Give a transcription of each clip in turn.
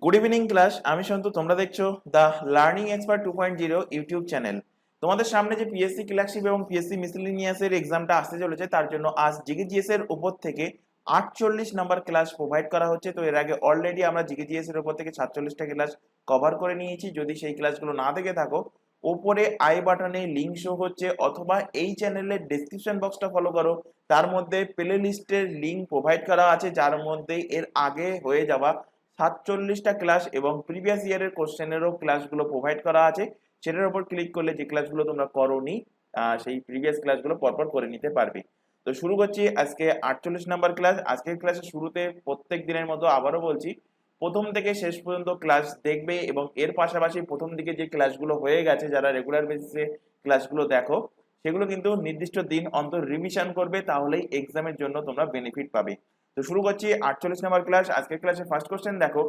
Good evening class. আমি সন্তু, তোমরা দেখছো the learning expert 2.0 YouTube channel. তোমাদের সামনে যে পিএসসি ক্লার্কশিপ এবং পিএসসি মিসেলেনিয়াস এর এক্সামটা আসতে চলেছে, তার জন্য আজ জিকেজিএস এর উপর থেকে 48 নাম্বার ক্লাস প্রোভাইড করা হচ্ছে। তো এর আগে অলরেডি আমরা জিকেজিএস এর উপর থেকে 47টা ক্লাস কভার করে নিয়েছি। যদি সেই ক্লাসগুলো না দেখে থাকো, ওপরে আই বাটনে লিংক শো হচ্ছে, অথবা এই চ্যানেলের ডেসক্রিপশন বক্সটা ফলো করো, তার মধ্যে প্লে লিস্টের লিংক প্রোভাইড করা আছে, যার মধ্যে এর আগে হয়ে যাওয়া 47টা ক্লাস এবং প্রিভিয়াস ইয়ারের কোশ্চেনেরও ক্লাসগুলো প্রোভাইড করা আছে। সেটার উপর ক্লিক করলে যে ক্লাসগুলো তোমরা করোনি সেই প্রিভিয়াস ক্লাসগুলো পরপর করে নিতে পারবে। তো শুরু করছি আজকে 48 নাম্বার ক্লাস। আজকের ক্লাসের শুরুতে প্রত্যেক দিনের মতো আবারও বলছি, প্রথম থেকে শেষ পর্যন্ত ক্লাস দেখবে এবং এর পাশাপাশি প্রথম দিকে যে ক্লাসগুলো হয়ে গেছে, যারা রেগুলার বেসিসে ক্লাসগুলো দেখো, সেগুলো কিন্তু নির্দিষ্ট দিন অন্তর রিভিশন করবে, তাহলেই এক্সামের জন্য তোমরা বেনিফিট পাবে। তো শুরু করছি 48 নম্বর ক্লাস। আজকের ক্লাসে ফার্স্ট কোশ্চেন দেখো,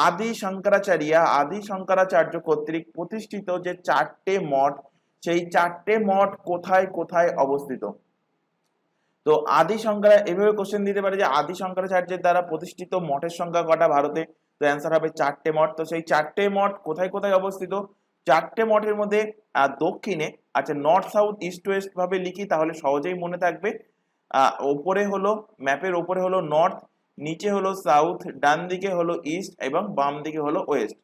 আদি শঙ্করাচার্য কর্তৃক প্রতিষ্ঠিত যে 4টে মঠ, সেই 4টে মঠ কোথায় কোথায় অবস্থিত? তো এভাবে কোশ্চেন দিতে পারে যে আদি শঙ্করাচার্যের দ্বারা প্রতিষ্ঠিত মঠের সংখ্যা কটা ভারতে? তো অ্যান্সার হবে 4টে মঠ। তো সেই 4টে মঠ কোথায় কোথায় অবস্থিত? 4টে মঠের মধ্যে দক্ষিণে, আচ্ছা নর্থ সাউথ ইস্ট ওয়েস্ট ভাবে লিখি তাহলে সহজেই মনে থাকবে। ওপরে হলো, ম্যাপের ওপরে হলো নর্থ, নিচে হলো সাউথ, ডান দিকে হলো ইস্ট এবং বাম দিকে হলো ওয়েস্ট।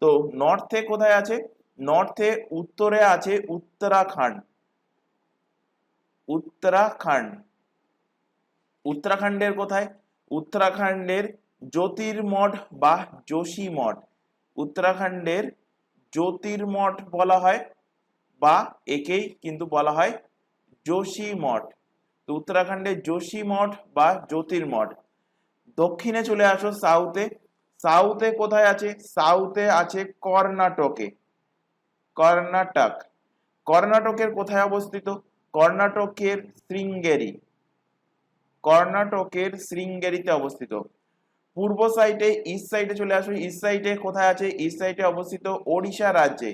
তো নর্থে কোথায় আছে? নর্থে উত্তরে আছে উত্তরাখণ্ড। উত্তরাখণ্ড উত্তরাখণ্ডের কোথায়? উত্তরাখণ্ডের জ্যোতির্মঠ বা যোশীমঠ। উত্তরাখণ্ডের জ্যোতির্মঠ বলা হয়, বা একেই কিন্তু বলা হয় যোশীমঠ। তো উত্তরাখণ্ডের যোশীমঠ বা জ্যোতির্মঠ। দক্ষিণে চলে আসো সাউথে। সাউথে কোথায় আছে? সাউথে আছে কর্ণাটকে। কর্ণাটক। কর্ণাটকের কোথায় অবস্থিত? কর্ণাটকের শৃঙ্গেরি। কর্ণাটকের শৃঙ্গেরিতে অবস্থিত। পূর্ব সাইডে, ইস্ট সাইডে চলে আসো। ইস্ট সাইডে কোথায় আছে? ইস্ট সাইডে অবস্থিত ওড়িশা রাজ্যে।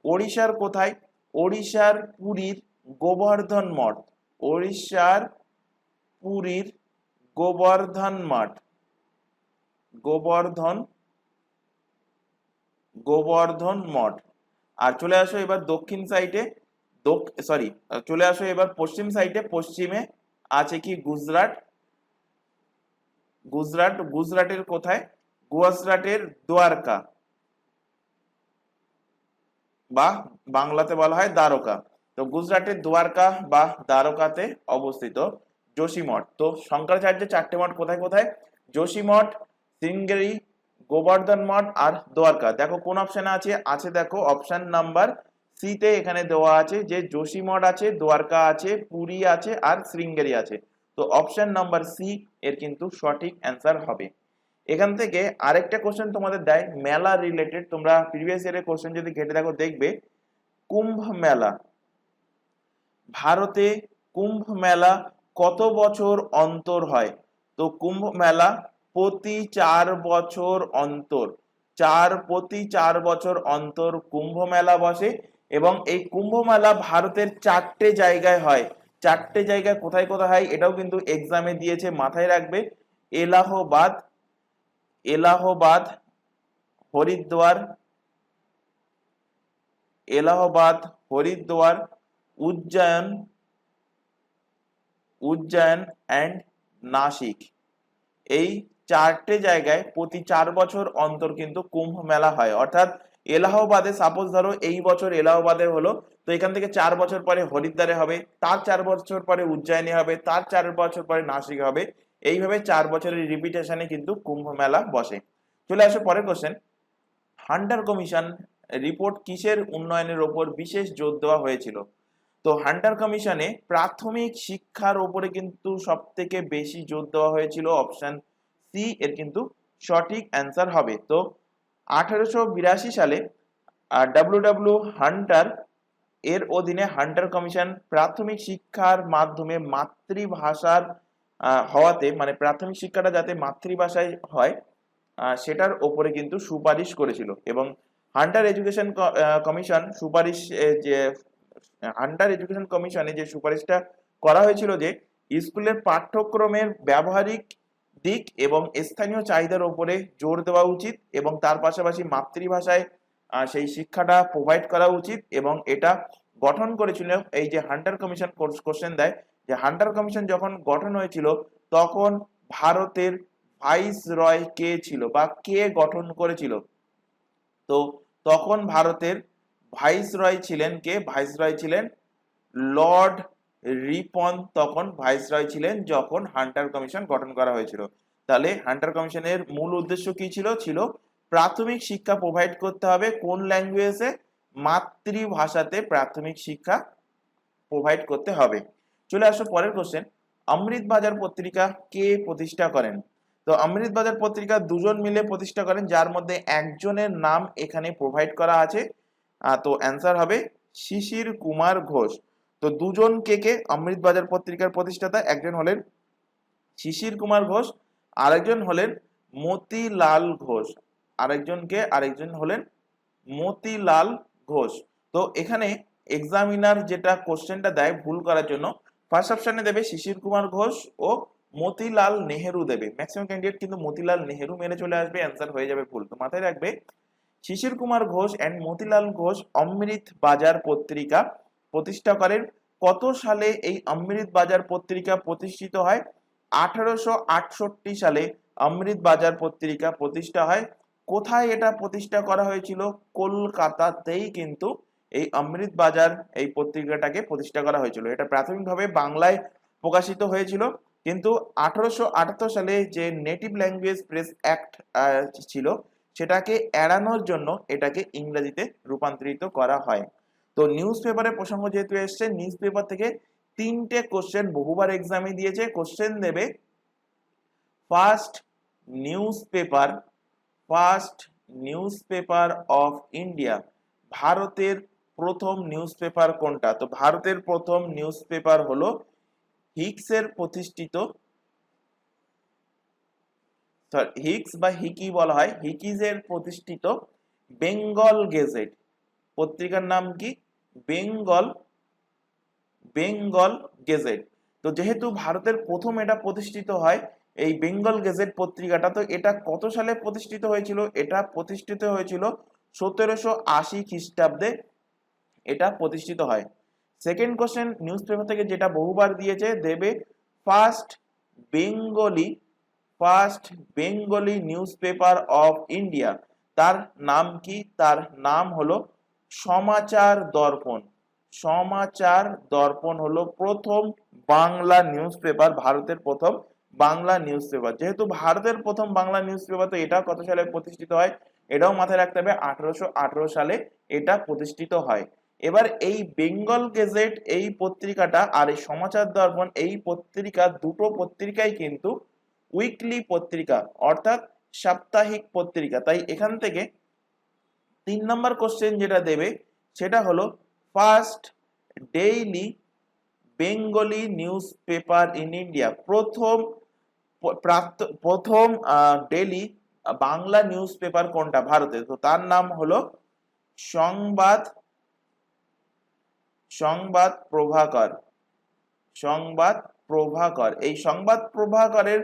ওড়িশার কোথায়? ওড়িশার পুরীর গোবর্ধন মঠ। ওড়িশার পুরীর গোবর্ধন মঠ। গোবর্ধন গোবর্ধন মঠ। আর চলে আসো এবার দক্ষিণ সাইডে, চলে আসো এবার পশ্চিম সাইডে। পশ্চিমে আছে কি? গুজরাট। গুজরাটের কোথায়? গুজরাটের দ্বারকা, বা বাংলাতে বলা হয় দ্বারকা। তো গুজরাটের দ্বারকা বা দ্বারকাতে অবস্থিত যোশীমঠ। তো শঙ্করাচার্যের 4টে মঠ কোথায় কোথায়? যোশীমঠ, শৃঙ্গেরি, গোবর্ধন মঠ আর দ্বারকা। দেখো কোন অপশনে আছে? আছে দেখো অপশন নাম্বার সি তে এখানে দেওয়া আছে যে যোশীমঠ আছে, দ্বারকা আছে, পুরী আছে আর শৃঙ্গেরি আছে। তো অপশন নাম্বার সি এর কিন্তু সঠিক অ্যান্সার হবে। এখান থেকে আরেকটা কোশ্চেন তোমাদের দেয় মেলা রিলেটেড। তোমরা প্রিভিয়াস ইয়ারের কোশ্চেন যদি ঘেটে দেখো, দেখবে কুম্ভ মেলা, ভারতে কুম্ভ মেলা কত বছর অন্তর হয়? তো কুম্ভ মেলা প্রতি 4 বছর অন্তর, প্রতি 4 বছর অন্তর কুম্ভ মেলা বসে। এবং এই কুম্ভ মেলা ভারতের 4টে জায়গায় হয়। 4টে জায়গায় কোথায় কোথায় হয় এটাও কিন্তু এক্সামে দিয়েছে, মাথায় রাখবে। এলাহাবাদ, এলাহাবাদ, হরিদ্বার, এলাহাবাদ, হরিদ্বার, উজ্জয়ন, উজ্জয়ন অ্যান্ড নাসিক। এই 4টে জায়গায় প্রতি 4 বছর অন্তর কিন্তু কুম্ভ মেলা হয়। অর্থাৎ এলাহাবাদে, সাপোজ ধরো এই বছর এলাহাবাদে হলো, তো এখান থেকে 4 বছর পরে হরিদ্বারে হবে, তার 4 বছর পরে উজ্জয়িনী হবে, তার 4 বছর পরে নাসিক হবে। এইভাবে 4 বছরের রিপিটেশনে কিন্তু কুম্ভ মেলা বসে। চলে আসো পরের কোশ্চেন। হান্টার কমিশন রিপোর্ট কিসের উন্নয়নের ওপর বিশেষ জোর দেওয়া হয়েছিল? তো হান্টার কমিশনে প্রাথমিক শিক্ষার উপরে কিন্তু সব থেকে বেশি জোর দেওয়া হয়েছিল। অপশন সি এর কিন্তু সঠিক অ্যান্সার হবে। তো 1882 সালে ডাব্লিউ হান্টার এর অধীনে হান্টার কমিশন প্রাথমিক শিক্ষার মাধ্যমে মাতৃভাষার হওয়াতে, মানে প্রাথমিক শিক্ষাটা যাতে মাতৃভাষায় হয় সেটার ওপরে কিন্তু সুপারিশ করেছিল। এবং হান্টার এডুকেশন কমিশন সুপারিশ, যে হান্টার এডুকেশন কমিশনে যে সুপারিশটা করা হয়েছিল যে স্কুলের পাঠ্যক্রমের ব্যবহারিক দিক এবং স্থানীয় চাহিদার উপরে জোর দেওয়া উচিত এবং তার পাশাপাশি মাতৃভাষায় সেই শিক্ষাটা প্রোভাইড করা উচিত। এবং এটা গঠন করেছিল এই যে হান্টার কমিশন। কোশ্চেন দেয় যে হান্টার কমিশন যখন গঠন হয়েছিল তখন ভারতের ভাইস রয় কে ছিল বা কে গঠন করেছিল? তো তখন ভারতের ভাইস রয় ছিলেন কে? ভাইস রয় ছিলেন লর্ড রিপন। তখন ভাইস রয় ছিলেন যখন হান্টার কমিশন গঠন করা হয়েছিল। তাহলে হান্টার কমিশনের মূল উদ্দেশ্য কি ছিল? ছিল প্রাথমিক শিক্ষা প্রোভাইড করতে হবে কোন ল্যাঙ্গুয়েজে? মাতৃভাষাতে প্রাথমিক শিক্ষা প্রোভাইড করতে হবে। চলে আসো পরের কোশ্চেন। অমৃত বাজার পত্রিকা কে প্রতিষ্ঠা করেন? তো অমৃত বাজার পত্রিকা দুজন মিলে প্রতিষ্ঠা করেন, যার মধ্যে একজনের নাম এখানে প্রোভাইড করা আছে। তো অ্যান্সার হবে শিশির কুমার ঘোষ। তো দুজন কে কে অমৃত বাজার পত্রিকার প্রতিষ্ঠাতা? একজন হলেন শিশির কুমার ঘোষ, আরেকজন হলেন মতিলাল ঘোষ। আরেকজন হলেন মতিলাল ঘোষ। তো এখানে এক্সামিনার যেটা কোশ্চেনটা দেয় ভুল করার জন্য, ফার্স্ট অপশনে দেবে শিশির কুমার ঘোষ ও মতিলাল নেহেরু দেবে। ম্যাক্সিমাম ক্যান্ডিডেট কিন্তু মতিলাল নেহেরু মেনে চলে আসবে, অ্যান্সার হয়ে যাবে ভুল। তো মাথায় রাখবে শিশির কুমার ঘোষ এন্ড মতিলাল ঘোষ অমৃত বাজার পত্রিকা প্রতিষ্ঠা করেন। কত সালে এই অমৃত বাজার পত্রিকা প্রতিষ্ঠিত হয়? 1868 সালে অমৃত বাজার পত্রিকা প্রতিষ্ঠা হয়। কোথায় এটা প্রতিষ্ঠা করা হয়েছিল? কলকাতাতেই কিন্তু এই অমৃত বাজার এই পত্রিকাটাকে প্রতিষ্ঠা করা হয়েছিল। এটা প্রাথমিকভাবে বাংলায় প্রকাশিত হয়েছিল, কিন্তু 1878 সালে যে নেটিভ ল্যাঙ্গুয়েজ প্রেস অ্যাক্ট ছিল সেটাকে এড়ানোর জন্য এটাকে ইংরেজিতে রূপান্তরিত করা হয়। তো নিউজ পেপারের প্রসঙ্গ যেহেতু এসছে, নিউজ পেপার থেকে 3টে কোশ্চেন বহুবার এক্সামে দিয়েছে। কোশ্চেন দেবে first news paper of India, ভারতের প্রথম নিউজ পেপার কোনটা? তো ভারতের প্রথম নিউজ পেপার হলো হিক্সের প্রতিষ্ঠিত, হিক্স বা হিকি বলা হয়, হিকিজের প্রতিষ্ঠিত বেঙ্গল গেজেট। পত্রিকার নাম কি? বেঙ্গল গেজেট। তো যেহেতু ভারতের প্রথম এটা প্রতিষ্ঠিত হয় এই বেঙ্গল গেজেট পত্রিকাটা, তো এটা কত সালে প্রতিষ্ঠিত হয়েছিল? এটা প্রতিষ্ঠিত হয়েছিল 1780 খ্রিস্টাব্দে এটা প্রতিষ্ঠিত হয়। সেকেন্ড কোশ্চেন নিউজ পেপার থেকে যেটা বহুবার দিয়েছে, দেবে first Bengali news paper of India. তার নাম কি? তার নাম হলো সমাচার দর্পণ। সমাচার দর্পণ হলো প্রথম বাংলা নিউজ পেপার, ভারতের প্রথম বাংলা নিউজ পেপার। যেহেতু ভারতের প্রথম বাংলা নিউজ পেপার, তো এটা কত সালে প্রতিষ্ঠিত হয়? এটাও মাথায় রাখতে হবে, 1818 সালে এটা প্রতিষ্ঠিত হয়। এবার এই বেঙ্গল গেজেট এই পত্রিকাটা আর এই সমাচার দর্পণ এই পত্রিকা, দুটো পত্রিকাই কিন্তু উইকলি পত্রিকা, অর্থাৎ সাপ্তাহিক পত্রিকা। তাই এখান থেকে 3 নম্বর কোশ্চেন যেটা দেবে সেটা হলো first daily Bengali news paper in India. প্রথম ডেইলি বাংলা নিউজ পেপার কোনটা ভারতে? তো তার নাম হলো সংবাদ প্রভাকর। এই সংবাদ প্রভাকরের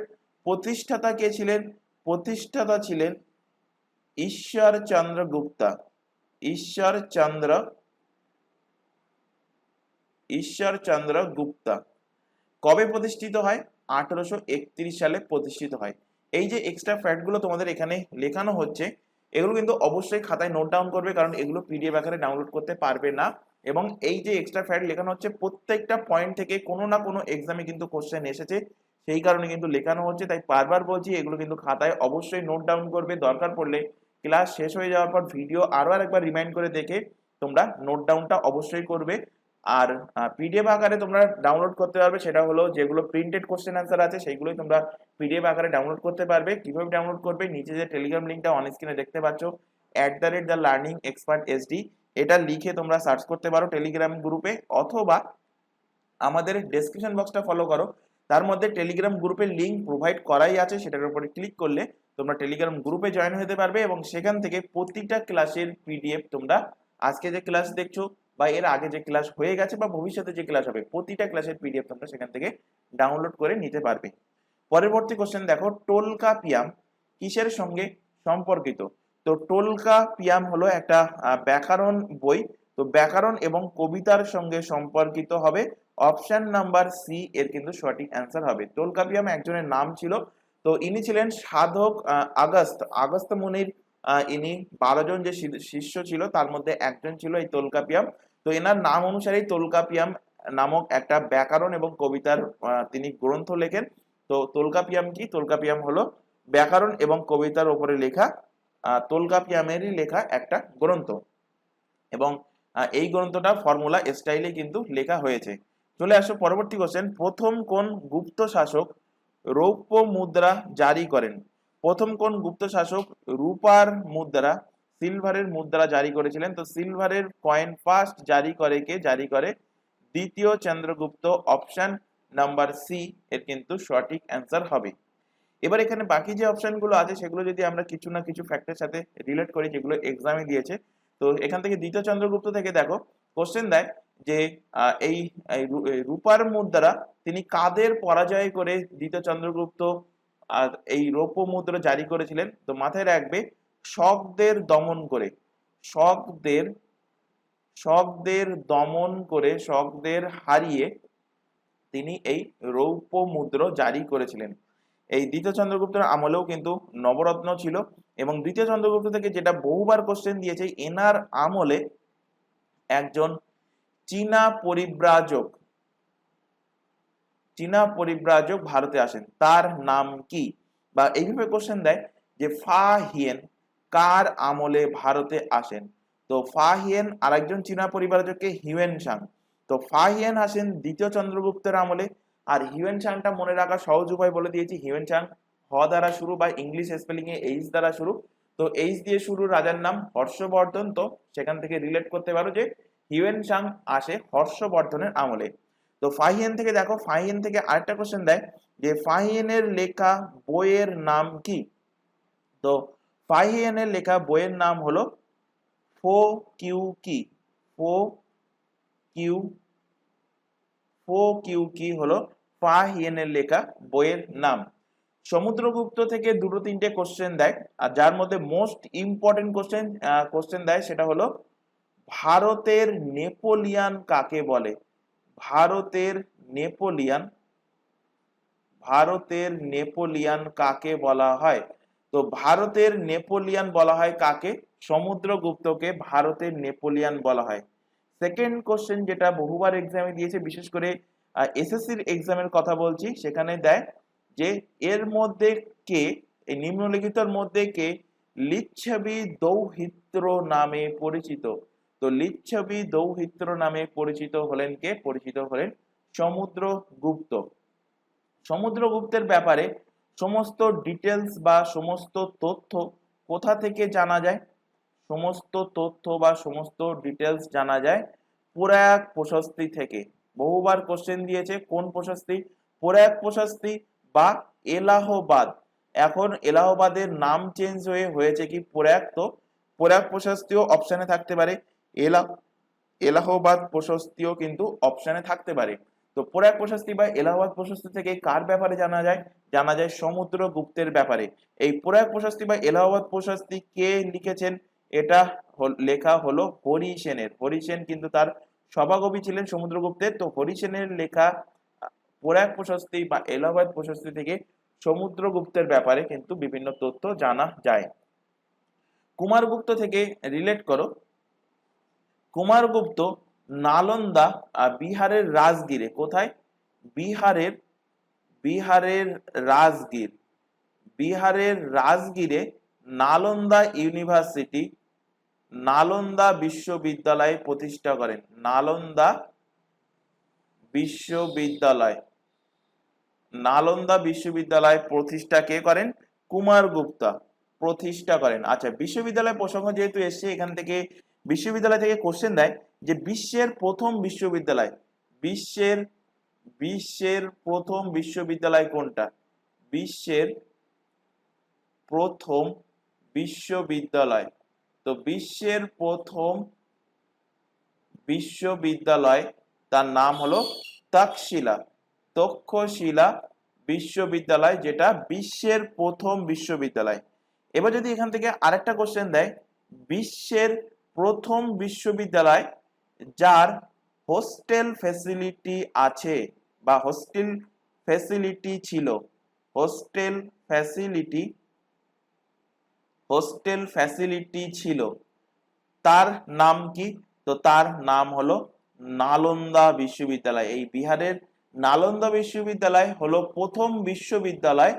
প্রতিষ্ঠাতা কে ছিলেন? প্রতিষ্ঠাতা ছিলেন ঈশ্বরচন্দ্র গুপ্তা। কবে প্রতিষ্ঠিত হয়? 1831 সালে প্রতিষ্ঠিত হয়। এই যে এক্সট্রা ফ্যাক্ট গুলো তোমাদের এখানে লেখানো হচ্ছে, এগুলো কিন্তু অবশ্যই খাতায় নোট ডাউন করবে, কারণ এগুলো পিডিএফ আকারে ডাউনলোড করতে পারবে না। এবং এই যে এক্সট্রা ফ্যাক্ট লেখানো হচ্ছে, প্রত্যেকটা পয়েন্ট থেকে কোনো না কোনো এক্সামে কিন্তু কোশ্চেন এসেছে, সেই কারণে কিন্তু লেখানো হচ্ছে। তাই বারবার বলছি, এগুলো কিন্তু খাতায় অবশ্যই নোট ডাউন করবে। দরকার পড়লে ক্লাস শেষ হয়ে যাওয়ার পর ভিডিও আরো আরেকবার রিমাইন্ড করে দেখে তোমরা নোট ডাউনটা অবশ্যই করবে। আর পিডিএফ আকারে তোমরা ডাউনলোড করতে পারবে, সেটা হলো যেগুলো প্রিন্টেড কোশ্চেন অ্যান্সার আছে সেইগুলোই তোমরা পিডিএফ আকারে ডাউনলোড করতে পারবে। কিভাবে ডাউনলোড করবে? নিচে যে টেলিগ্রাম লিঙ্কটা অন স্ক্রিনে দেখতে পাচ্ছ, @TheLearningExpertSD, এটা লিখে তোমরা সার্চ করতে পারো টেলিগ্রাম গ্রুপে, অথবা আমাদের ডেসক্রিপশন বক্সটা ফলো করো, তার মধ্যে টেলিগ্রাম গ্রুপের লিঙ্ক প্রোভাইড করাই আছে। সেটার উপরে ক্লিক করলে তোমরা টেলিগ্রাম গ্রুপে জয়েন হতে পারবে এবং সেখান থেকে প্রতিটা ক্লাসের পিডিএফ তোমরা আজকে যে ক্লাস দেখছো বা এর আগে যে ক্লাস হয়ে গেছে বা ভবিষ্যতে যে ক্লাস হবে, প্রতিটা ক্লাসের পিডিএফ তোমরা সেখান থেকে ডাউনলোড করে নিতে পারবে। পরবর্তী কোশ্চেন দেখো, টোলকাপিয়াম কিসের সঙ্গে সম্পর্কিত? তো টোলকাপিয়াম হলো একটা ব্যাকরণ বই। তো ব্যাকরণ এবং কবিতার সঙ্গে সম্পর্কিত হবে। অপশন নাম্বার সি এর কিন্তু সঠিক অ্যান্সার হবে। টোলকাপিয়াম একজনের নাম ছিল। তো ইনি ছিলেন সাধক আগস্ত মুনির। ইনি 12 জন যে শিষ্য ছিল তার মধ্যে একজন ছিল এই টোলকাপিয়াম। তো এনার নাম অনুসারেই টোলকাপিয়াম নামক একটা ব্যাকরণ এবং কবিতার তিনি গ্রন্থ লেখেন। তো তোলকাপিয়াম কি? তোলকাপিয়াম হলো ব্যাকরণ এবং কবিতার উপরে লেখা তোলকাপিয়ামেরই লেখা একটা গ্রন্থ, এবং এই গ্রন্থটা ফর্মুলা স্টাইলে কিন্তু লেখা হয়েছে। চলে আসো পরবর্তী কোশ্চেন, প্রথম কোন গুপ্ত শাসক রৌপ্য মুদ্রা জারি করেন? প্রথম কোন গুপ্ত শাসক রূপার মুদ্রা, সিলভারের মুদ্রা জারি করেছিলেন? তো সিলভারের কয়েন ফার্স্ট জারি করে কে? জারি করে দ্বিতীয় চন্দ্রগুপ্ত। অপশন নাম্বার সি এর কিন্তু সঠিক অ্যান্সার হবে। এবার এখানে বাকি যে অপশনগুলো আছে সেগুলো যদি আমরা কিছু না কিছু ফ্যাক্টের সাথে রিলেট করি যেগুলো এক্সামে দিয়েছে, তো এখান থেকে দ্বিতীয় চন্দ্রগুপ্ত থেকে দেখো কোশ্চেন দেয় যে এই রূপার মুদ্রা তিনি কাদের পরাজয় করে দ্বিতীয় চন্দ্রগুপ্ত এই রৌপ্য মুদ্রা জারি করেছিলেন? তো মাথায় রাখবে, শকদের দমন করে, শকদের শকদের দমন করে, শকদের হারিয়ে তিনি এই রৌপ্য মুদ্রা জারি করেছিলেন। এই দ্বিতীয় চন্দ্রগুপ্তের আমলেও কিন্তু নবরত্ন ছিল, এবং দ্বিতীয় চন্দ্রগুপ্ত থেকে যেটা বহুবার কোশ্চেন দিয়েছে, এনার আমলে একজন চীনা পরিব্রাজক ভারতে আসেন, তার নাম কি? বা এইভাবে কোশ্চেন দেয় যে ফা হিয়েন কার আমলে ভারতে আসেন? তো ফা হিয়েন আরেকজন চীনা পরিব্রাজককে হিউয়েন সাং। তো ফা হিয়েন আসেন দ্বিতীয় চন্দ্রগুপ্তের আমলে। আর হিউয়েন সাংটা মনে রাখা সহজ উপায় বলে দিয়েছি, হিউয়েন সাং হ দ্বারা শুরু বা ইংলিশ স্পেলিং এ এইচ দ্বারা শুরু। তো এইচ দিয়ে শুরু রাজার নাম হর্ষবর্ধন। তো সেখান থেকে রিলেট করতে পারো যে হিউয়েন সাং আসে হর্ষবর্ধনের আমলে। তো ফাহিয়েন থেকে দেখো, ফাহিয়েন থেকে আরেকটা কোশ্চেন দেয় যে ফাহিয়েনের লেখা বইয়ের নাম কি? তো ফাহিয়েনের লেখা বইয়ের নাম হলো ফো কিউ কি। ফো কিউ ফো কিউ কি হলো ফাহিয়েনের লেখা বইয়ের নাম। সমুদ্রগুপ্ত থেকে দুটো তিনটে কোশ্চেন দেয়, আর যার মধ্যে মোস্ট ইম্পর্টেন্ট কোশ্চেন দেয় সেটা হলো ভারতের নেপোলিয়ান কাকে বলে? ভারতের নেপোলিয়ান ভারতের নেপোলিয়ান কাকে বলা হয়? তো ভারতের নেপোলিয়ান বলা হয় কাকে? সমুদ্রগুপ্তকে ভারতের নেপোলিয়ান বলা হয়। সেকেন্ড কোশ্চেন যেটা বহুবার এক্সামে দিয়েছে, বিশেষ করে এসএসসির এক্সামের কথা বলছি, সেখানে দেয় যে এর মধ্যে কে, এই নিম্নলিখিতর মধ্যে কে লিচ্ছবি দৌহিত্র নামে পরিচিত? তো লিচ্ছবি দৌহিত্র নামে পরিচিত হলেন কে? পরিচিত হলেন সমুদ্রগুপ্ত। সমুদ্রগুপ্তের ব্যাপারে সমস্ত ডিটেলস বা সমস্ত তথ্য কোথা থেকে জানা যায়? সমস্ত তথ্য বা সমস্ত ডিটেলস জানা যায় প্রয়াগ প্রশস্তি থেকে। বহুবার কোশ্চেন দিয়েছে, কোন প্রশস্তি? প্রয়াগ প্রশস্তি বা এলাহাবাদ। এখন এলাহাবাদের নাম চেঞ্জ হয়েছে কি প্রয়াগ। তো প্রয়াগ প্রশস্তিও অপশনে থাকতে পারে, এলাহাবাদ প্রশস্তিও কিন্তু অপশনে থাকতে পারে। তো প্রয়াগ প্রশস্তি বা এলাহাবাদ প্রশস্তি থেকে কার ব্যাপারে জানা যায়? জানা যায় সমুদ্রগুপ্তের ব্যাপারে। এই প্রয়াগ প্রশস্তি বা এলাহাবাদ প্রশস্তি কে লিখেছেন? এটা লেখা হলো হরিসেনের। হরিসেন কিন্তু তার সভাকবি ছিলেন সমুদ্রগুপ্তের। তো হরিসেনের লেখা প্রয়াগ প্রশস্তি বা এলাহাবাদ প্রশস্তি থেকে সমুদ্রগুপ্তের ব্যাপারে কিন্তু বিভিন্ন তথ্য জানা যায়। কুমারগুপ্ত থেকে রিলেট করো। কুমারগুপ্ত নালন্দা বিহারের রাজগীরে, কোথায়? বিহারের রাজগীরে নালন্দা ইউনিভার্সিটি, নালন্দা বিশ্ববিদ্যালয় প্রতিষ্ঠা করেন। নালন্দা বিশ্ববিদ্যালয় প্রতিষ্ঠা কে করেন? কুমারগুপ্ত প্রতিষ্ঠা করেন। আচ্ছা, বিশ্ববিদ্যালয় প্রসঙ্গ যেহেতু এসছে, এখান থেকে বিশ্ববিদ্যালয় থেকে কোশ্চেন দেয় যে বিশ্বের প্রথম বিশ্ববিদ্যালয় কোনটা? বিশ্বের প্রথম বিশ্ববিদ্যালয়। তো বিশ্বের প্রথম বিশ্ববিদ্যালয় তার নাম হলো তক্ষশিলা বিশ্ববিদ্যালয়, যেটা বিশ্বের প্রথম বিশ্ববিদ্যালয়। এবার যদি এখান থেকে আরেকটা কোশ্চেন দেয়, বিশ্বের প্রথম বিশ্ববিদ্যালয় যার হোস্টেল ফ্যাসিলিটি আছে বা হোস্টেল ফ্যাসিলিটি ছিল, হোস্টেল ফ্যাসিলিটি ছিল, তার নাম কি? তো তার নাম হলো নালন্দা বিশ্ববিদ্যালয়। এই বিহারের নালন্দা বিশ্ববিদ্যালয় হলো প্রথম বিশ্ববিদ্যালয়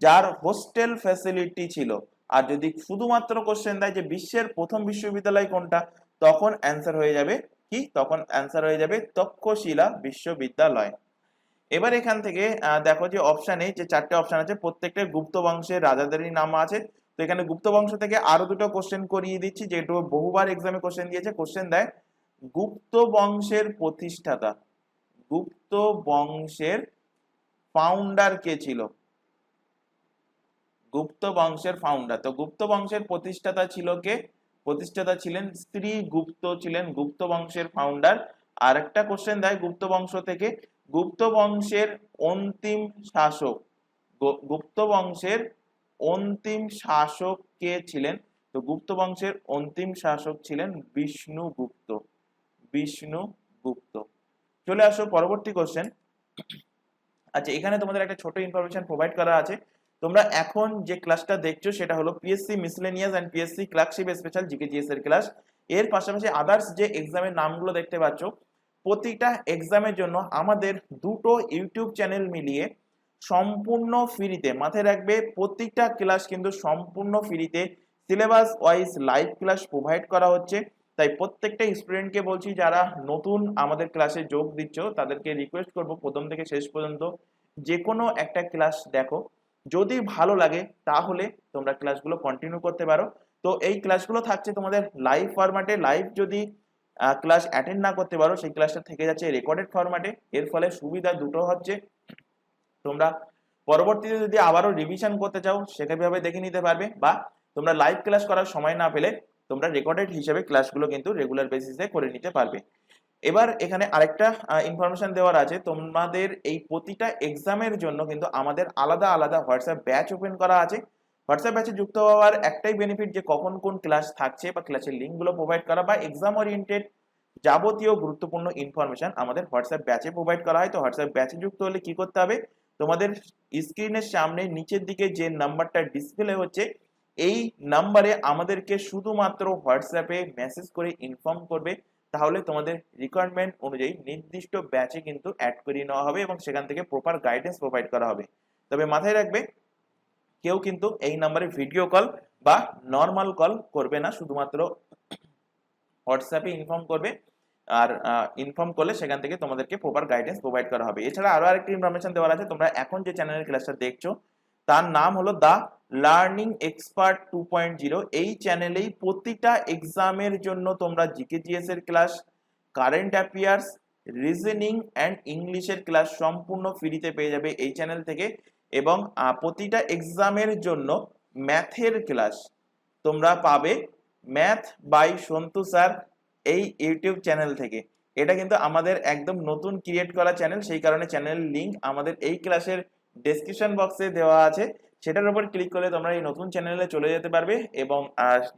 যার হোস্টেল ফ্যাসিলিটি ছিল। আর যদি শুধুমাত্র কোশ্চেন দেয় যে বিশ্বের প্রথম বিশ্ববিদ্যালয় কোনটা, তখন অ্যান্সার হয়ে যাবে কি? তখন অ্যান্সার হয়ে যাবে তক্ষশিলা বিশ্ববিদ্যালয়। এবার এখান থেকে দেখো যে অপশানে যে 4টে অপশন আছে, প্রত্যেকটা গুপ্ত বংশের রাজাদেরই নাম আছে। তো এখানে গুপ্ত বংশ থেকে আরো দুটো কোশ্চেন করিয়ে দিচ্ছি, যেহেতু বহুবার এক্সামে কোশ্চেন দিয়েছে। কোশ্চেন দেয় গুপ্ত বংশের প্রতিষ্ঠাতা, গুপ্ত বংশের ফাউন্ডার কে ছিল? গুপ্ত বংশের ফাউন্ডার, তো গুপ্ত বংশের প্রতিষ্ঠাতা ছিল কে? প্রতিষ্ঠাতা ছিলেন শ্রীগুপ্ত, ছিলেন গুপ্ত বংশের ফাউন্ডার। আর একটা কোশ্চেন দেয় গুপ্ত বংশ থেকে, গুপ্ত বংশের অন্তিম শাসক, গুপ্ত বংশের অন্তিম শাসক কে ছিলেন? তো গুপ্ত বংশের অন্তিম শাসক ছিলেন বিষ্ণুগুপ্ত, বিষ্ণুগুপ্ত। চলে আসো পরবর্তী কোশ্চেন। আচ্ছা, এখানে তোমাদের একটা ছোট ইনফরমেশন প্রোভাইড করা আছে। তোমরা এখন যে ক্লাসটা দেখছো সেটা হলো PSC miscellaneous and PSC clerkship special GK GS এর ক্লাস। এর পাশাপাশি আদার্স যে এক্সামের নামগুলো দেখতে পাচ্ছ, প্রতিটা এক্সামের জন্য আমাদের দুটো ইউটিউব চ্যানেল মিলিয়ে সম্পূর্ণ ফ্রিতে, মাথায় রাখবে প্রতিটা ক্লাস কিন্তু সম্পূর্ণ ফ্রিতে syllabus wise live class provide করা হচ্ছে। তাই প্রত্যেকটা স্টুডেন্টকে বলছি যারা নতুন আমাদের ক্লাসে যোগ দিচ্ছ, তাদেরকে রিকোয়েস্ট করব প্রথম থেকে শেষ পর্যন্ত যে কোনো একটা ক্লাস দেখো। যদি ভালো লাগে তাহলে তোমরা ক্লাসগুলো কন্টিনিউ করতে পারো। তো এই ক্লাসগুলো থাকছে তোমাদের লাইভ ফরম্যাটে। লাইভ যদি ক্লাস অ্যাটেন্ড না করতে পারো, সেই ক্লাসটা থেকে যাচ্ছে রেকর্ডেড ফরম্যাটে। এর ফলে সুবিধা দুটো হচ্ছে, তোমরা পরবর্তীতে যদি আবারও রিভিশন করতে চাও সেভাবে দেখে নিতে পারবে, বা তোমরা লাইভ ক্লাস করার সময় না পেলে তোমরা রেকর্ডেড হিসেবে ক্লাসগুলো কিন্তু রেগুলার বেসিসে করে নিতে পারবে। এবার এখানে আরেকটা ইনফরমেশন দেওয়ার আছে, তোমাদের এই প্রতিটা এক্সামের জন্য কিন্তু আমাদের আলাদা আলাদা হোয়াটসঅ্যাপ ব্যাচ ওপেন করা আছে। হোয়াটসঅ্যাপ ব্যাচে যুক্ত হওয়ার একটাই বেনিফিট যে কখন কোন ক্লাস থাকছে বা ক্লাসের লিঙ্কগুলো প্রোভাইড করা, বা এক্সাম ওরিয়েন্টেড যাবতীয় গুরুত্বপূর্ণ ইনফরমেশন আমাদের হোয়াটসঅ্যাপ ব্যাচে প্রোভাইড করা হয়। তো হোয়াটসঅ্যাপ ব্যাচে যুক্ত হলে কি করতে হবে? তোমাদের স্ক্রিনের সামনে নিচের দিকে যে নাম্বারটা ডিসপ্লে হচ্ছে, এই নাম্বারে আমাদেরকে শুধুমাত্র হোয়াটসঅ্যাপে মেসেজ করে ইনফর্ম করবে, তাহলে তোমাদের রিকোয়ারমেন্ট অনুযায়ী নির্দিষ্ট ব্যাচে কিন্তু অ্যাড করিয়ে নেওয়া হবে এবং সেখান থেকে প্রপার গাইডেন্স প্রোভাইড করা হবে। তবে মাথায় রাখবে, কেউ কিন্তু এই নাম্বারে ভিডিও কল বা নর্মাল কল করবে না, শুধুমাত্র হোয়াটসঅ্যাপে ইনফর্ম করবে। আর ইনফর্ম করলে সেখান থেকে তোমাদেরকে প্রপার গাইডেন্স প্রোভাইড করা হবে। এছাড়া আরো আরেকটি ইনফরমেশন দেওয়া আছে, তোমরা এখন যে চ্যানেলের ক্লাসটা দেখছো তার নাম হলো দা লার্নিং এক্সপার্ট 2.0। এই চ্যানেলেই প্রতিটা এক্সামের জন্য তোমরা জিকে জিএস এর class, current affairs, reasoning and ইংলিশের ক্লাস সম্পূর্ণ ফ্রিতে পেয়ে যাবে এই চ্যানেল থেকে। এবং প্রতিটা এক্সামের জন্য ম্যাথের ক্লাস তোমরা পাবে ম্যাথ বাই সন্তু স্যার এই ইউটিউব চ্যানেল থেকে। এটা কিন্তু আমাদের একদম নতুন ক্রিয়েট করা চ্যানেল, সেই কারণে চ্যানেলের লিঙ্ক আমাদের এই ক্লাসের ডেসক্রিপশন বক্সে দেওয়া আছে। সেটার উপর ক্লিক করলে তোমরা এই নতুন চ্যানেলে চলে যেতে পারবে। এবং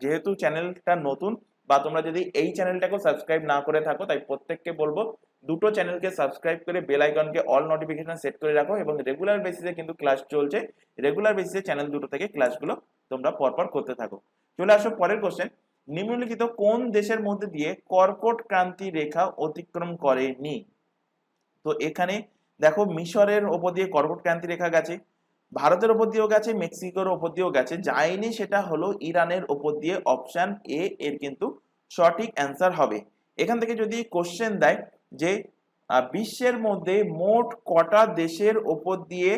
যেহেতু চ্যানেলটা নতুন, বা তোমরা যদি এই চ্যানেলটাকে সাবস্ক্রাইব না করে থাকো, তাই প্রত্যেককে বলবো দুটো চ্যানেলকে সাবস্ক্রাইব করে বেল আইকনকে অল নোটিফিকেশন সেট করে রাখো। এবং রেগুলার বেসিসে কিন্তু ক্লাস চলছে, রেগুলার বেসিসে চ্যানেল দুটো থেকে ক্লাসগুলো তোমরা পরপর করতে থাকো। চলে আসো পরের কোশ্চেন। নিম্নলিখিত কোন দেশের মধ্যে দিয়ে কর্কট ক্রান্তি রেখা অতিক্রম করেনি? তো এখানে দেখো মিশরের ওপর দিয়ে কর্কট ক্রান্তি রেখা গেছে, ভারতের ওপর দিয়েও গেছে, মেক্সিকোর ওপর দিয়েও গেছে, যায়নি সেটা হলো ইরানের ওপর দিয়ে। অপশন এ এর কিন্তু সঠিক অ্যান্সার হবে। এখান থেকে যদি কোশ্চেন দেয় যে বিশ্বের মধ্যে মোট কটা দেশের ওপর দিয়ে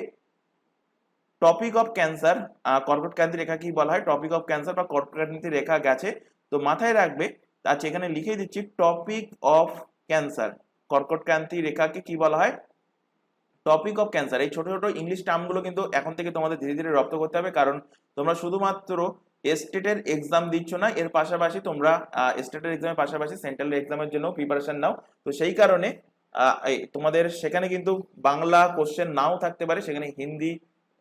টপিক অফ ক্যান্সার, কর্কট ক্রান্তি রেখা কি বলা হয়, টপিক অফ ক্যান্সার বা কর্কট ক্রান্তি রেখা গেছে, তো মাথায় রাখবে। আচ্ছা, এখানে লিখে দিচ্ছি টপিক অফ ক্যান্সার। কর্কট ক্রান্তি রেখাকে কি বলা হয়? Topic of cancer. এই ছোট ছোট ইংলিশ টার্মগুলো কিন্তু এখন থেকে তোমাদের ধীরে ধীরে রপ্ত করতে হবে, কারণ তোমরা শুধুমাত্র স্টেটের এক্সাম দিচ্ছ না, এর পাশাপাশি তোমরা স্টেটের এক্সামের পাশাপাশি সেন্ট্রাল এক্সামের জন্য প্রিপারেশন নাও। তো সেই কারণে তোমাদের সেখানে কিন্তু বাংলা কোশ্চেন নাও থাকতে পারে, সেখানে হিন্দি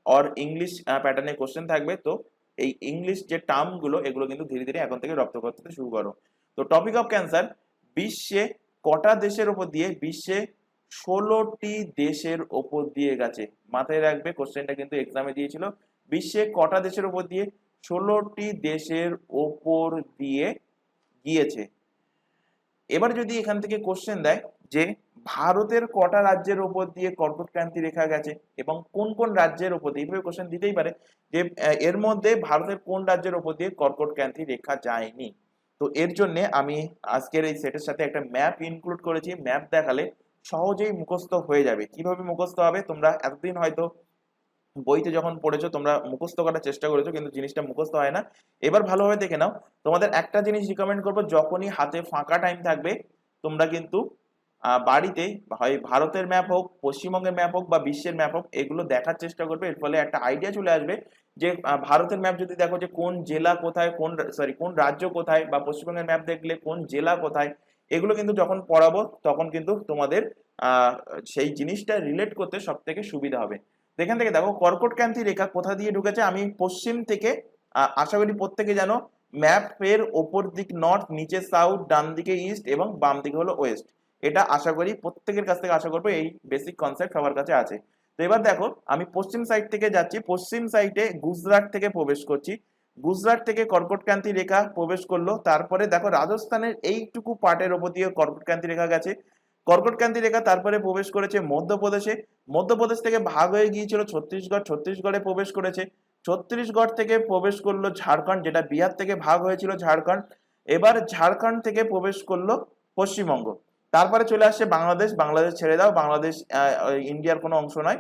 অর ইংলিশ প্যাটার্নে কোশ্চেন থাকবে। তো এই ইংলিশ যে টার্ম গুলো এগুলো কিন্তু ধীরে ধীরে এখন থেকে রপ্ত করতে শুরু করো। তো টপিক অফ ক্যান্সার, বিশ্বে কটা দেশের ওপর দিয়ে? বিশ্বে 16টি দেশের ওপর দিয়ে গেছে। মাথায় রাখবে, কোশ্চেনটা কিন্তু এক্সামে দিয়েছিল। বিশ্বে কটা দেশের ওপর দিয়ে? 16টি দেশের ওপর দিয়ে গিয়েছে। এবার যদি এখান থেকে কোশ্চেন দেয় যে ভারতের কটা রাজ্যের ওপর দিয়ে কর্কট ক্রান্তি রেখা গেছে এবং কোন কোন রাজ্যের ওপর দিয়ে, এইভাবে কোশ্চেন দিতেই পারে যে এর মধ্যে ভারতের কোন রাজ্যের ওপর দিয়ে কর্কট ক্রান্তি রেখা যায়নি। তো এর জন্য আমি আজকের এই সেটের সাথে একটা ম্যাপ ইনক্লুড করেছি। ম্যাপ দেখালে সহজেই মুখস্থ হয়ে যাবে। কিভাবে মুখস্থ হবে? তোমরা এতদিন হয়তো বইতে যখন পড়েছো তোমরা মুখস্থ করার চেষ্টা করেছো, কিন্তু জিনিসটা মুখস্থ হয় না। এবার ভালোভাবে দেখে নাও। তোমাদের একটা জিনিস রিকমেন্ড করবো, যখনই হাতে ফাঁকা টাইম থাকবে তোমরা কিন্তু বাড়িতে হয় ভারতের ম্যাপ হোক, পশ্চিমবঙ্গের ম্যাপ হোক বা বিশ্বের ম্যাপ হোক, এগুলো দেখার চেষ্টা করবে। এর ফলে একটা আইডিয়া চলে আসবে যে ভারতের ম্যাপ যদি দেখো যে কোন জেলা কোথায়, কোন রাজ্য কোথায়, বা পশ্চিমবঙ্গের ম্যাপ দেখলে কোন জেলা কোথায়, এগুলো কিন্তু যখন পড়াবো তখন কিন্তু তোমাদের সেই জিনিসটা রিলেট করতে সব থেকে সুবিধা হবে। এখান থেকে দেখো কর্কট ক্রান্তি রেখা কোথা দিয়ে ঢুকেছে। আমি পশ্চিম থেকে, আশা করি প্রত্যেকে জানো, ম্যাপের ওপর দিক নর্থ, নিচে সাউথ, ডান দিকে ইস্ট এবং বাম দিকে হলো ওয়েস্ট। এটা আশা করি প্রত্যেকের কাছ থেকে আশা করবো এই বেসিক কনসেপ্ট সবার কাছে আছে। তো এবার দেখো আমি পশ্চিম সাইড থেকে যাচ্ছি, পশ্চিম সাইডে গুজরাট থেকে প্রবেশ করছি। গুজরাট থেকে কর্কট ক্রান্তি রেখা প্রবেশ করলো। তারপরে দেখো রাজস্থানের এইটুকু পার্টের ওপর দিয়ে কর্কট ক্রান্তি রেখা গেছে। কর্কট ক্রান্তি রেখা তারপরে প্রবেশ করেছে মধ্যপ্রদেশে। মধ্যপ্রদেশ থেকে ভাগ হয়ে গিয়েছিল ছত্তিশগড়, ছত্তিশগড়ে প্রবেশ করেছে। ছত্তিশগড় থেকে প্রবেশ করলো ঝাড়খণ্ড, যেটা বিহার থেকে ভাগ হয়েছিল ঝাড়খণ্ড। এবার ঝাড়খণ্ড থেকে প্রবেশ করলো পশ্চিমবঙ্গ। তারপরে চলে আসছে বাংলাদেশ। বাংলাদেশ ছেড়ে দাও, বাংলাদেশ ইন্ডিয়ার কোনো অংশ নয়।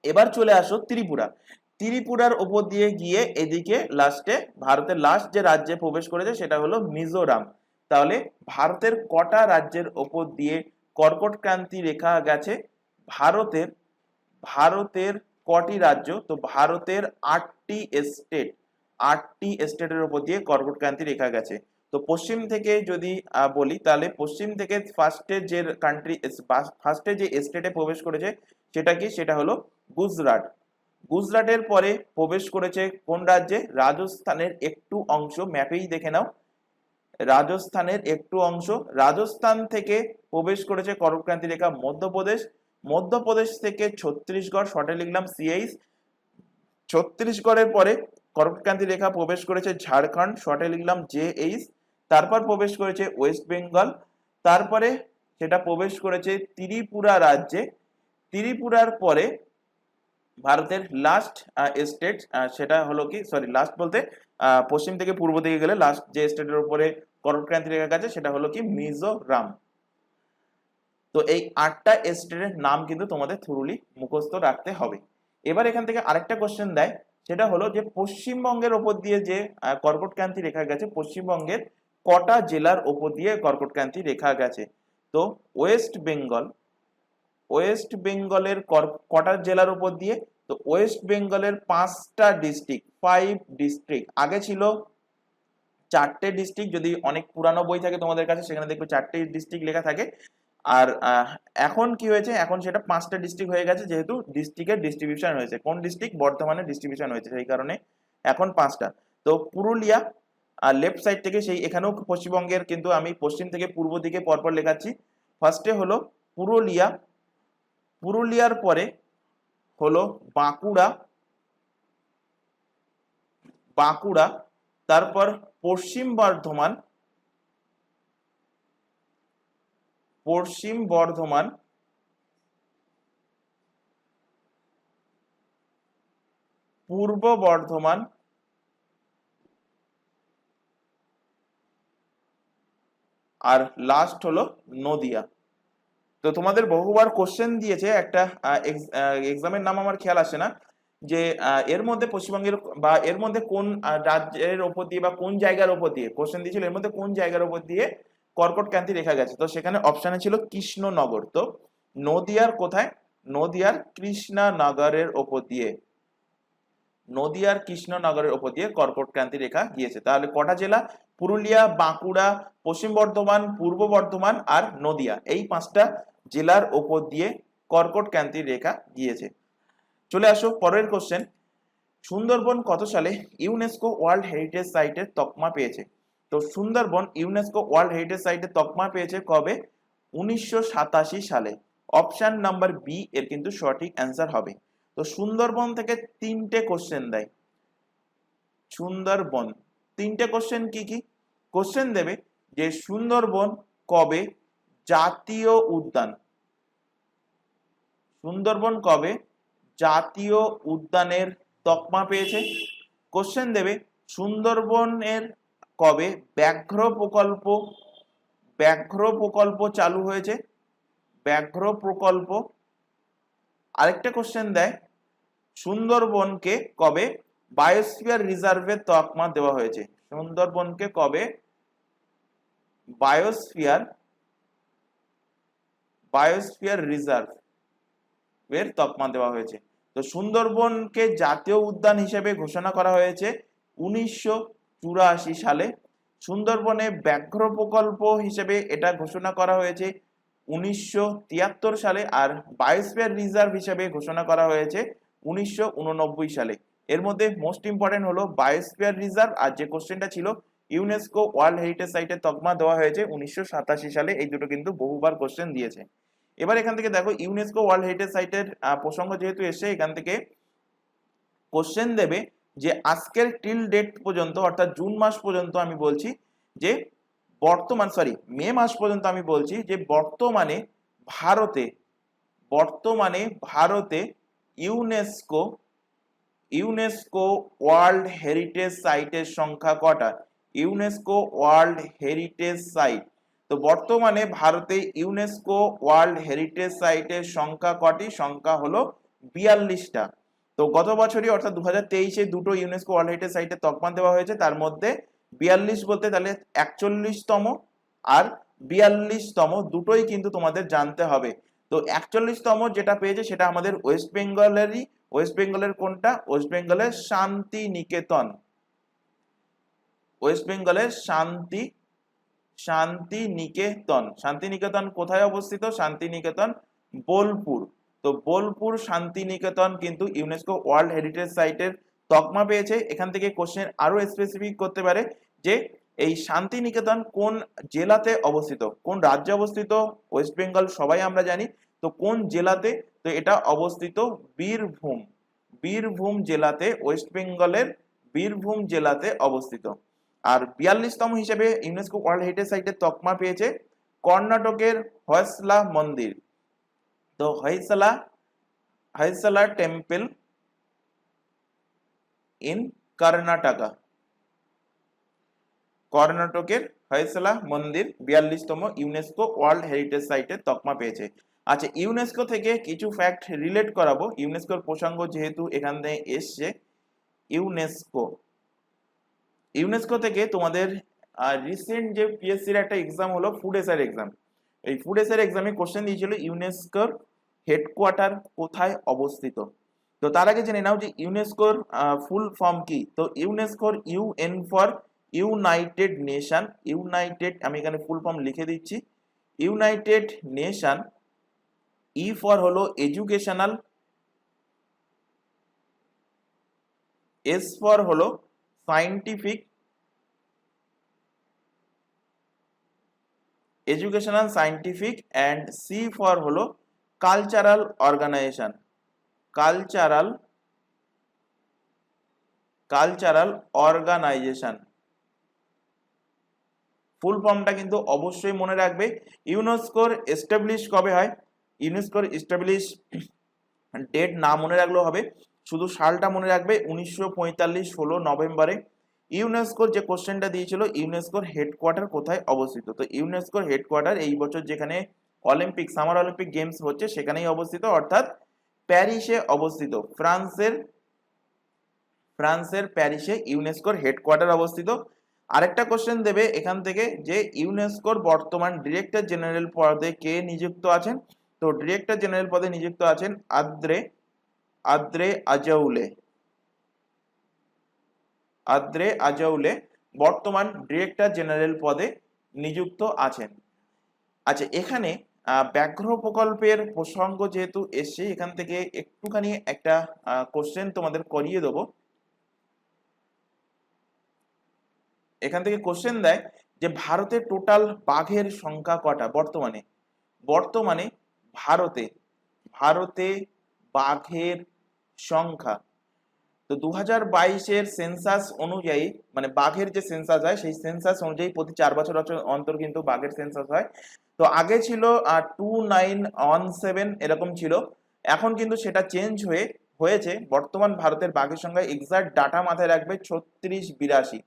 এবার চলে আসো ত্রিপুরা। ত্রিপুরার ওপর দিয়ে গিয়ে এদিকে লাস্টে ভারতের লাস্ট যে রাজ্যে প্রবেশ করেছে সেটা হলো মিজোরাম। তাহলে ভারতের কটা রাজ্যের ওপর দিয়ে কর্কট ক্রান্তি রেখা গেছে? ভারতের ভারতের কটি রাজ্য? তো ভারতের 8টি স্টেট, 8টি স্টেটের উপর দিয়ে কর্কট ক্রান্তি রেখা গেছে। তো পশ্চিম থেকে যদি বলি, তাহলে পশ্চিম থেকে ফার্স্টে যে স্টেটে প্রবেশ করেছে সেটা কি? সেটা হলো গুজরাট। গুজরাটের পরে প্রবেশ করেছে কোন রাজ্যে? রাজস্থানের একটু অংশ, ম্যাপেই দেখে নাও, রাজস্থানের একটু অংশ। রাজস্থান থেকে প্রবেশ করেছে কর্কট ক্রান্তি রেখা মধ্যপ্রদেশ। মধ্যপ্রদেশ থেকে ছত্তিশগড়, শর্টে লিখলাম সিএইচ। ছত্তিশগড়ের পরে কর্কট ক্রান্তি রেখা প্রবেশ করেছে ঝাড়খণ্ড, শর্টে লিখলাম জেএইচ। তারপর প্রবেশ করেছে ওয়েস্ট বেঙ্গল। তারপরে সেটা প্রবেশ করেছে ত্রিপুরা রাজ্যে। ত্রিপুরার পরে ভারতের লাস্ট স্টেট, সেটা হলো কি, সরি লাস্ট বলতে পশ্চিম থেকে পূর্ব দিকে গেলে লাস্ট যে স্টেটের উপরে কর্কট ক্রান্তি রেখা গেছে সেটা হলো কি মিজোরাম। তো এই 8টা স্টেটের নাম কিন্তু তোমাদের থ্রুলি মুখস্থ রাখতে হবে। এবার এখান থেকে আরেকটা কোশ্চেন দেয়, সেটা হলো যে পশ্চিমবঙ্গের ওপর দিয়ে যে কর্কট ক্রান্তি রেখা গেছে, পশ্চিমবঙ্গের কটা জেলার ওপর দিয়ে কর্কট ক্রান্তি রেখা গেছে? তো ওয়েস্ট বেঙ্গল, ওয়েস্ট বেঙ্গলের কটা জেলার উপর দিয়ে? তো ওয়েস্ট বেঙ্গলের 5টা ডিস্ট্রিক্ট, 5 ডিস্ট্রিক্ট। আগে ছিল 4টে ডিস্ট্রিক্ট, যদি অনেক পুরানো বই থাকে তোমাদের কাছে সেখানে দেখবে 4টে ডিস্ট্রিক্ট লেখা থাকে। আর এখন কি হয়েছে, এখন সেটা 5টা ডিস্ট্রিক্ট হয়ে গেছে, যেহেতু ডিস্ট্রিক্টের ডিস্ট্রিবিউশন হয়েছে। কোন ডিস্ট্রিক্ট? বর্ধমানে ডিস্ট্রিবিউশন হয়েছে, সেই কারণে এখন 5টা। তো পুরুলিয়া লেফট সাইড থেকে, সেই এখানেও পশ্চিমবঙ্গের, কিন্তু আমি পশ্চিম থেকে পূর্ব দিকে পরপর লেখাচ্ছি। ফার্স্টে হলো পুরুলিয়া, পুরুলিয়ার পরে হলো বাঁকুড়া, বাঁকুড়া, তারপর পশ্চিম বর্ধমান, পশ্চিম বর্ধমান, পূর্ব বর্ধমান, আর লাস্ট হলো নদিয়া। তো তোমাদের বহুবার কোশ্চেন দিয়েছে, একটা এক্সামের নাম আমার খেয়াল আসে না, যে এর মধ্যে পশ্চিমবঙ্গের বা এর মধ্যে কোন রাজ্যের ওপর দিয়ে বা কোন জায়গার ওপর দিয়ে কোশ্চেন দিয়েছিল, এর মধ্যে কোন জায়গার ওপর দিয়ে কর্কট ক্রান্তি রেখা গেছে? তো সেখানে অপশানে ছিল কৃষ্ণনগর। তো নদিয়ার কোথায়? নদিয়ার কৃষ্ণনগরের ওপর দিয়ে। নদিয়ার কৃষ্ণনগরের উপর দিয়ে কর্কট ক্রান্তি রেখা গিয়েছে। তাহলে কটা জেলা? পুরুলিয়া, বাঁকুড়া, পশ্চিম বর্ধমান, পূর্ব বর্ধমান আর নদিয়া, এই 5টা জেলার উপর দিয়ে কর্কট ক্রান্তির রেখা গিয়েছে। চলে আসো পরের কোশ্চেন। সুন্দরবন কত সালে ইউনেস্কো ওয়ার্ল্ড হেরিটেজ সাইটের তকমা পেয়েছে? তো সুন্দরবন ইউনেস্কো ওয়ার্ল্ড হেরিটেজ সাইটের তকমা পেয়েছে কবে? 1987 সালে। অপশন নাম্বার বি এর কিন্তু সঠিক অ্যান্সার হবে। তো সুন্দরবন থেকে 3টে কোশ্চেন দেয়। সুন্দরবন 3টে কোশ্চেন কি কি? কোশ্চেন দেবে যে সুন্দরবন কবে জাতীয় উদ্যান, সুন্দরবন কবে জাতীয় উদ্যানের তকমা পেয়েছে। কোশ্চেন দেবে সুন্দরবনের কবে ব্যাঘ্র প্রকল্প চালু হয়েছে, ব্যাঘ্র প্রকল্প। আরেকটা কোশ্চেন দেয় সুন্দরবনকে কবে বায়োস্ফিয়ার রিজার্ভের তকমা দেওয়া হয়েছে। সুন্দরবনকে কবে বায়োস্ফিয়ার রিজার্ভ এর তকমা দেওয়া হয়েছে। তো সুন্দরবনকে জাতীয় উদ্যান হিসেবে ঘোষণা করা হয়েছে 1984 সালে। সুন্দরবনে ব্যাঘ্র প্রকল্প হিসেবে এটা ঘোষণা করা হয়েছে 1973 সালে। আর বায়োস্ফিয়ার রিজার্ভ হিসেবে ঘোষণা করা হয়েছে 1989 সালে। এর মধ্যে মোস্ট ইম্পর্টেন্ট হলো বায়োস্ফিয়ার রিজার্ভ, আর যে কোশ্চেনটা ছিল ইউনেস্কো ওয়ার্ল্ড হেরিটেজ সাইটের তকমা দেওয়া হয়েছে 1987 সালে। এই দুটো কিন্তু বহুবার কোশ্চেন দিয়েছে। এবার এখান থেকে দেখো ইউনেস্কো ওয়ার্ল্ড হেরিটেজ সাইটের প্রসঙ্গ যেহেতু এসে, এখান থেকে কোশ্চেন দেবে যে আজকের টিল ডেট পর্যন্ত অর্থাৎ জুন মাস পর্যন্ত আমি বলছি যে মে মাস পর্যন্ত আমি বলছি যে বর্তমানে ভারতে ইউনেস্কো ওয়ার্ল্ড হেরিটেজ সাইটের সংখ্যা কটা? ইউনেস্কো ওয়ার্ল্ড হেরিটেজ সাইট, তো বর্তমানে ভারতে ইউনেস্কো ওয়ার্ল্ড হেরিটেজ সাইটের সংখ্যা কটি? সংখ্যা হলো 42টা। তো গত বছরই অর্থাৎ 2023-এ দুটো ইউনেস্কো ওয়ার্ল্ড হেরিটেজ সাইটের তকমা দেওয়া হয়েছে। তার মধ্যে 42 বলতে তাহলে 41তম আর 42তম দুটোই কিন্তু তোমাদের জানতে হবে। তো 41তম যেটা পেয়েছে সেটা আমাদের ওয়েস্ট বেঙ্গলের কোনটা? ওয়েস্ট বেঙ্গলের শান্তিনিকেতন। ওয়েস্ট বেঙ্গলের শান্তিনিকেতন কোথায় অবস্থিত? শান্তিনিকেতন বোলপুর। তো বোলপুর শান্তিনিকেতন কিন্তু ইউনেস্কো ওয়ার্ল্ড হেরিটেজ সাইটের তকমা পেয়েছে। এখান থেকে কোশ্চেন আরো স্পেসিফিক করতে পারে যে এই শান্তিনিকেতন কোন জেলাতে অবস্থিত, কোন রাজ্যে অবস্থিত? ওয়েস্ট বেঙ্গল সবাই আমরা জানি, তো কোন জেলাতে? তো এটা অবস্থিত বীরভূম জেলাতে, ওয়েস্ট বেঙ্গলের বীরভূম জেলাতে অবস্থিত। আর 42তম হিসেবে ইউনেস্কো ওয়ার্ল্ড হেরিটেজ সাইটের তকমা পেয়েছে কর্ণাটকের হয়সলা মন্দির। তো হয়সলা টেম্পল ইন কর্ণাটকের হয়সলা মন্দির 42তম ইউনেস্কো ওয়ার্ল্ড হেরিটেজ সাইটের তকমা পেয়েছে। আচ্ছা, ইউনেস্কো থেকে কিছু ফ্যাক্ট রিলেট করাবো, ইউনেস্কোর প্রসঙ্গ যেহেতু এখান থেকে এসছে। ইউনেস্কো থেকে তোমাদের রিসেন্ট যে পিএসসির একটা এক্সাম হলো ফুড এসআর এক্সাম, এই ফুড এসআর এক্সামে কোশ্চেন দিয়েছিল ইউনেস্কোর হেডকোয়ার্টার কোথায় অবস্থিত। তো তার আগে জেনে নাও যে ইউনেস্কোর ফুল ফর্ম কি। তো ইউনেস্কোর ইউএন ফর ইউনাইটেড নেশন, আমি এখানে ফুল ফর্ম লিখে দিচ্ছি। ইউনাইটেড নেশন, ই ফর হলো এডুকেশনাল, এস ফর হলো scientific, educational scientific, and C for হলো cultural organisation, cultural organisation. Full ফর্মটা কিন্তু অবশ্যই মনে রাখবে। ইউনেস্কোর এস্টাবলিশ কবে হয়? ইউনেস্কোর এস্টাবলিশ ডেট না মনে রাখলেও হবে, শুধু সালটা মনে রাখবে 1945 16 নভেম্বরে। ইউনেস্কোর যে কোশ্চেনটা দিয়েছিল ইউনেস্কোর হেডকোয়ার্টার কোথায় অবস্থিত, তো ইউনেস্কোর হেডকোয়ার্টার এই বছর যেখানে সামার অলিম্পিক গেমস হচ্ছে সেখানেই অবস্থিত, অর্থাৎ প্যারিসে অবস্থিত। ফ্রান্সের প্যারিসে ইউনেস্কোর হেডকোয়ার্টার অবস্থিত। আরেকটা কোশ্চেন দেবে এখান থেকে যে ইউনেস্কোর বর্তমান ডিরেক্টর জেনারেল পদে কে নিযুক্ত আছেন। তো ডিরেক্টর জেনারেল পদে নিযুক্ত আছেন আদ্রে আজৌলে। আদ্রে আজৌলে বর্তমান ডিরেক্টর জেনারেল পদে নিযুক্ত আছেন। আচ্ছা, এখানে ব্যাঘ্র প্রকল্পের প্রসঙ্গ যেহেতু এসছে, এখান থেকে একটুখানি একটা কোশ্চেন তোমাদের করিয়ে দেবো। এখান থেকে কোশ্চেন দেয় যে ভারতে টোটাল বাঘের সংখ্যা কটা বর্তমানে। বর্তমানে ভারতে ভারতে বাঘের সংখ্যা, তো 2022-এর সেন্সাস অনুযায়ী, মানে বাঘের যে সেন্সাস হয় সেই সেন্সাস অনুযায়ী প্রতি 4 বছর অন্তর কিন্তু বাঘের সেন্সাস হয়। তো আগে ছিল 2917 এরকম ছিল, এখন কিন্তু সেটা চেঞ্জ হয়েছে। বর্তমান ভারতের বাঘের সংখ্যা এক্সাক্ট ডাটা মাথায় রাখবে 3682,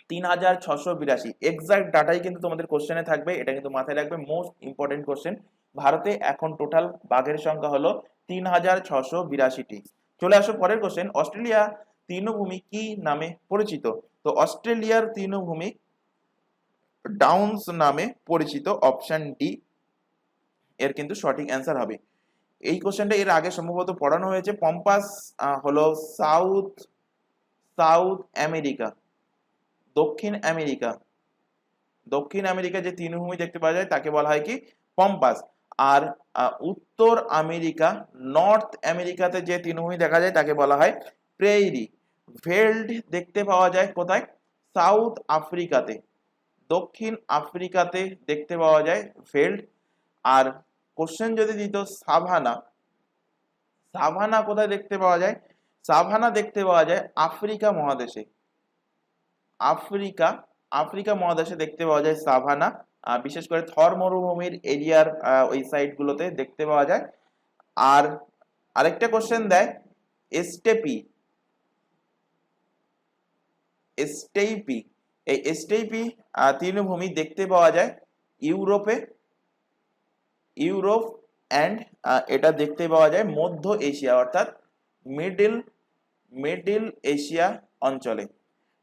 3682 এক্সাক্ট ডাটাই কিন্তু তোমাদের কোশ্চেনে থাকবে, এটা কিন্তু মাথায় রাখবে, মোস্ট ইম্পর্টেন্ট কোশ্চেন। ভারতে এখন টোটাল বাঘের সংখ্যা হলো 3682টি। চলে আসো পরের কোশ্চেন, অস্ট্রেলিয়া তৃণভূমি কি নামে পরিচিত? তো অস্ট্রেলিয়ার তৃণভূমি ডাউন্স নামে পরিচিত, অপশন ডি এর কিন্তু সঠিক অ্যান্সার হবে। এই কোশ্চেনটা এর আগে সম্ভবত পড়ানো হয়েছে। পম্পাস হলো সাউথ সাউথ আমেরিকা, দক্ষিণ আমেরিকা, দক্ষিণ আমেরিকা যে তৃণভূমি দেখতে পাওয়া যায় তাকে বলা হয় কি পম্পাস। আর উত্তর আমেরিকা, নর্থ আমেরিকাতে যে তৃণভূমি দেখা যায় তাকে বলা হয় প্রেইরি। ভেল্ড দেখতে পাওয়া যায় কোথায়? সাউথ আফ্রিকাতে, দক্ষিণ আফ্রিকাতে দেখতে পাওয়া যায় ভেল্ড। আর কোশ্চেন যদি দিত সাভানা, সাভানা কোথায় দেখতে পাওয়া যায়? সাভানা দেখতে পাওয়া যায় আফ্রিকা মহাদেশে, আফ্রিকা আফ্রিকা মহাদেশে দেখতে পাওয়া যায় সাভানা, বিশেষ করে থর মরুভূমির এরিয়ার ওই সাইড গুলোতে দেখতে পাওয়া যায়। আর আরেকটা কোশ্চেন দেয় স্টেপি, স্টেপি, এই স্টেপি তৃণভূমি দেখতে পাওয়া যায় ইউরোপে, ইউরোপ অ্যান্ড এটা দেখতে পাওয়া যায় মধ্য এশিয়া, অর্থাৎ মিডল মিডল এশিয়া অঞ্চলে।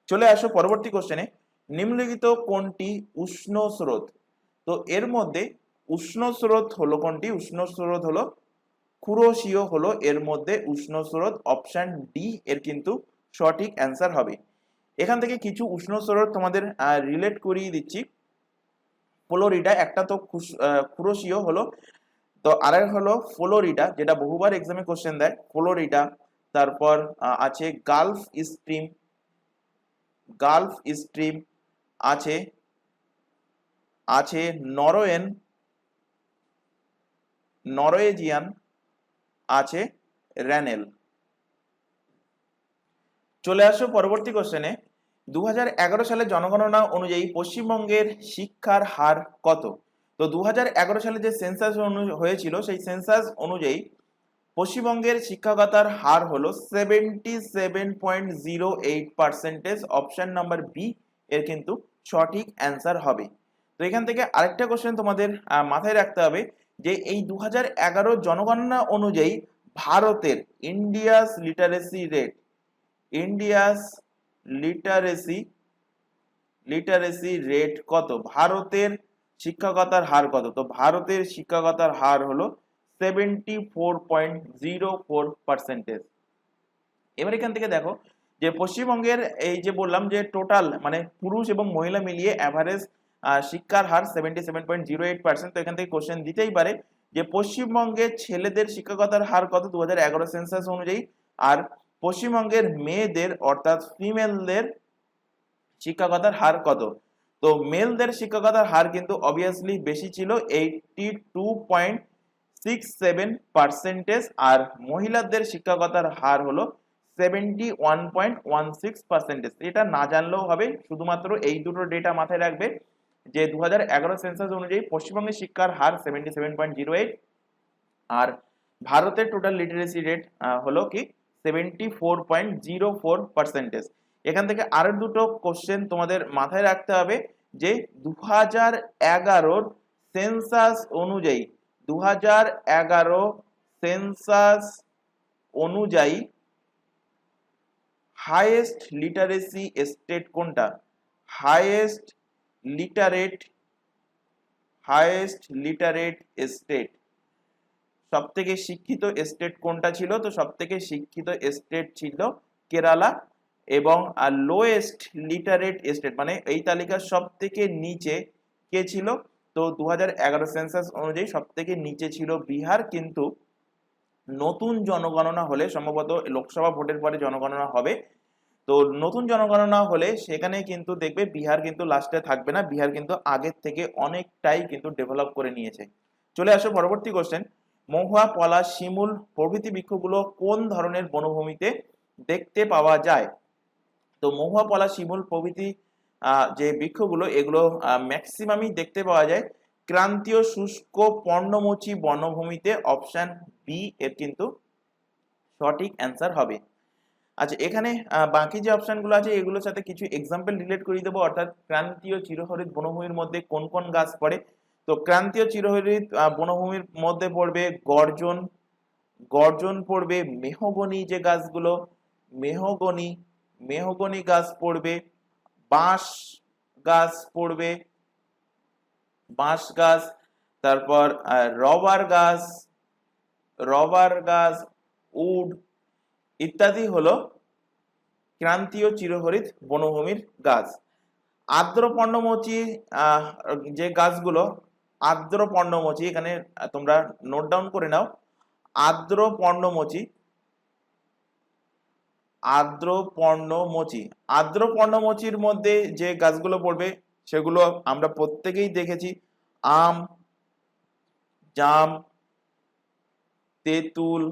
চলে আসো পরবর্তী কোশ্চেনে, নিম্নলিখিত কোনটি উষ্ণ স্রোত? তো এর মধ্যে উষ্ণ স্রোত হলো কোনটি? উষ্ণ স্রোত হলো কুরোশিও হলো এর মধ্যে উষ্ণ স্রোত, অপশন ডি এর কিন্তু সঠিক অ্যান্সার হবে। এখান থেকে কিছু উষ্ণ স্রোত তোমাদের রিলেট করিয়ে দিচ্ছি। ফ্লোরিডা একটা, তো কুরোশিও হলো, তো আরেক হলো ফ্লোরিডা, যেটা বহুবার এক্সামে কোশ্চেন দেয়, ফ্লোরিডা। তারপর আছে গালফ স্ট্রিম, গালফ স্ট্রিম আছে, আছে নরওয়েজিয়ান, আছে র্যানেল। চলে আসো পরবর্তী কোশ্চেনে, 2011 সালে জনগণনা অনুযায়ী পশ্চিমবঙ্গের শিক্ষার হার কত? তো 2011 সালে যে সেন্সাস হয়েছিল সেই সেন্সাস অনুযায়ী পশ্চিমবঙ্গের শিক্ষকতার হার হলো 77.08%, অপশন নাম্বার বি এর কিন্তু সঠিক অ্যান্সার হবে। তো এখান থেকে আরেকটা কোশ্চেন তোমাদের মাথায় রাখতে হবে যে এই 2011 জনগণনা অনুযায়ী ভারতের India's literacy rate, India's literacy literacy rate কত? ভারতের শিক্ষকতার হার কত? তো ভারতের শিক্ষকতার হার হলো 74.04%। এবার এখান থেকে দেখো যে পশ্চিমবঙ্গের এই যে বললাম যে টোটাল মানে পুরুষ এবং মহিলা মিলিয়ে অ্যাভারেজ শিক্ষার হার 77.08%। তো এখান থেকে কোশ্চেন দিতেই পারে যে পশ্চিমবঙ্গের ছেলেদের শিক্ষকতার হার কত 2011 সেন্সাস অনুযায়ী, আর পশ্চিমবঙ্গের মেয়েদের অর্থাৎ ফিমেলদের শিক্ষকতার হার কত? তো মেলদের শিক্ষকতার হার কিন্তু অবভিয়াসলি বেশি ছিল, 82.67%, আর মহিলাদের শিক্ষকতার হার হলো 71.16%। এটা না জানলেও হবে, শুধুমাত্র এই দুটো ডেটা মাথায় রাখবে যে 2011 সেন্সাস অনুযায়ী পশ্চিমবঙ্গের শিক্ষার হার 77.08, আর ভারতের টোটাল লিটারেসি রেট হলো কি 74.04%। এখান থেকে আরো দুটো কোশ্চেন তোমাদের মাথায় রাখতে হবে যে 2011 সেন্সাস অনুযায়ী, 2011 সেন্সাস অনুযায়ী হাইয়েস্ট লিটারেসি স্টেট কোনটা? হাইয়েস্ট লিটারেট স্টেট, সবথেকে শিক্ষিত স্টেট কোনটা ছিল? তো সবথেকে শিক্ষিত স্টেট ছিল কেরালা, এবং লোয়েস্ট লিটারেট স্টেট মানে এই তালিকার সব থেকে নিচে কে ছিল? তো 2011 সেন্সাস অনুযায়ী সব থেকে নিচে ছিল বিহার, কিন্তু নতুন জনগণনা হলে, সম্ভবত লোকসভা ভোটের পরে জনগণনা হবে, তো নতুন জনগণনা হলে সেখানে কিন্তু দেখবে বিহার কিন্তু লাস্টে থাকবে না, বিহার কিন্তু আগের থেকে অনেকটাই কিন্তু ডেভেলপ করে নিয়েছে। চলে আসো পরবর্তী কোশ্চেন। মহুয়া, পলাশ, শিমুল প্রভৃতি বৃক্ষগুলো কোন ধরনের বনভূমিতে দেখতে পাওয়া যায়? তো মহুয়া, পলাশ, শিমুল প্রভৃতি যে বৃক্ষগুলো এগুলো ম্যাক্সিমামই দেখতে পাওয়া যায় ক্রান্তীয় শুষ্ক পর্ণমোচী বনভূমিতে। অপশন বি এর কিন্তু সঠিক অ্যান্সার হবে। আচ্ছা, এখানে বাকি যে অপশনগুলো আছে এগুলোর সাথে কিছু এক্সাম্পল রিলেট করিয়ে দেবো, অর্থাৎ ক্রান্তীয় চিরহরিৎ বনভূমির মধ্যে কোন কোন গাছ পড়ে। তো ক্রান্তীয় চিরহরিৎ বনভূমির মধ্যে পড়বে গর্জন, গর্জন পড়বে, মেহগনি যে গাছগুলো, মেহগনি, মেহগনি গাছ পড়বে, বাঁশ গাছ পড়বে, বাঁশ গাছ, তারপর রবার গাছ, রবার গাছ, উড ইত্যাদি হলো ক্রান্তীয় চিরহরিৎ বনভূমির গাছ। আর্দ্র পর্ণমোচী যে গাছগুলো, আর্দ্র পর্ণমোচী, এখানে তোমরা নোট ডাউন করে নাও, আর্দ্র পর্ণমোচী, আর্দ্র পর্ণমোচী, আর্দ্র পর্ণমোচীর মধ্যে যে গাছগুলো পড়বে সেগুলো আমরা প্রত্যেকেই দেখেছি, আম, জাম, তেঁতুল,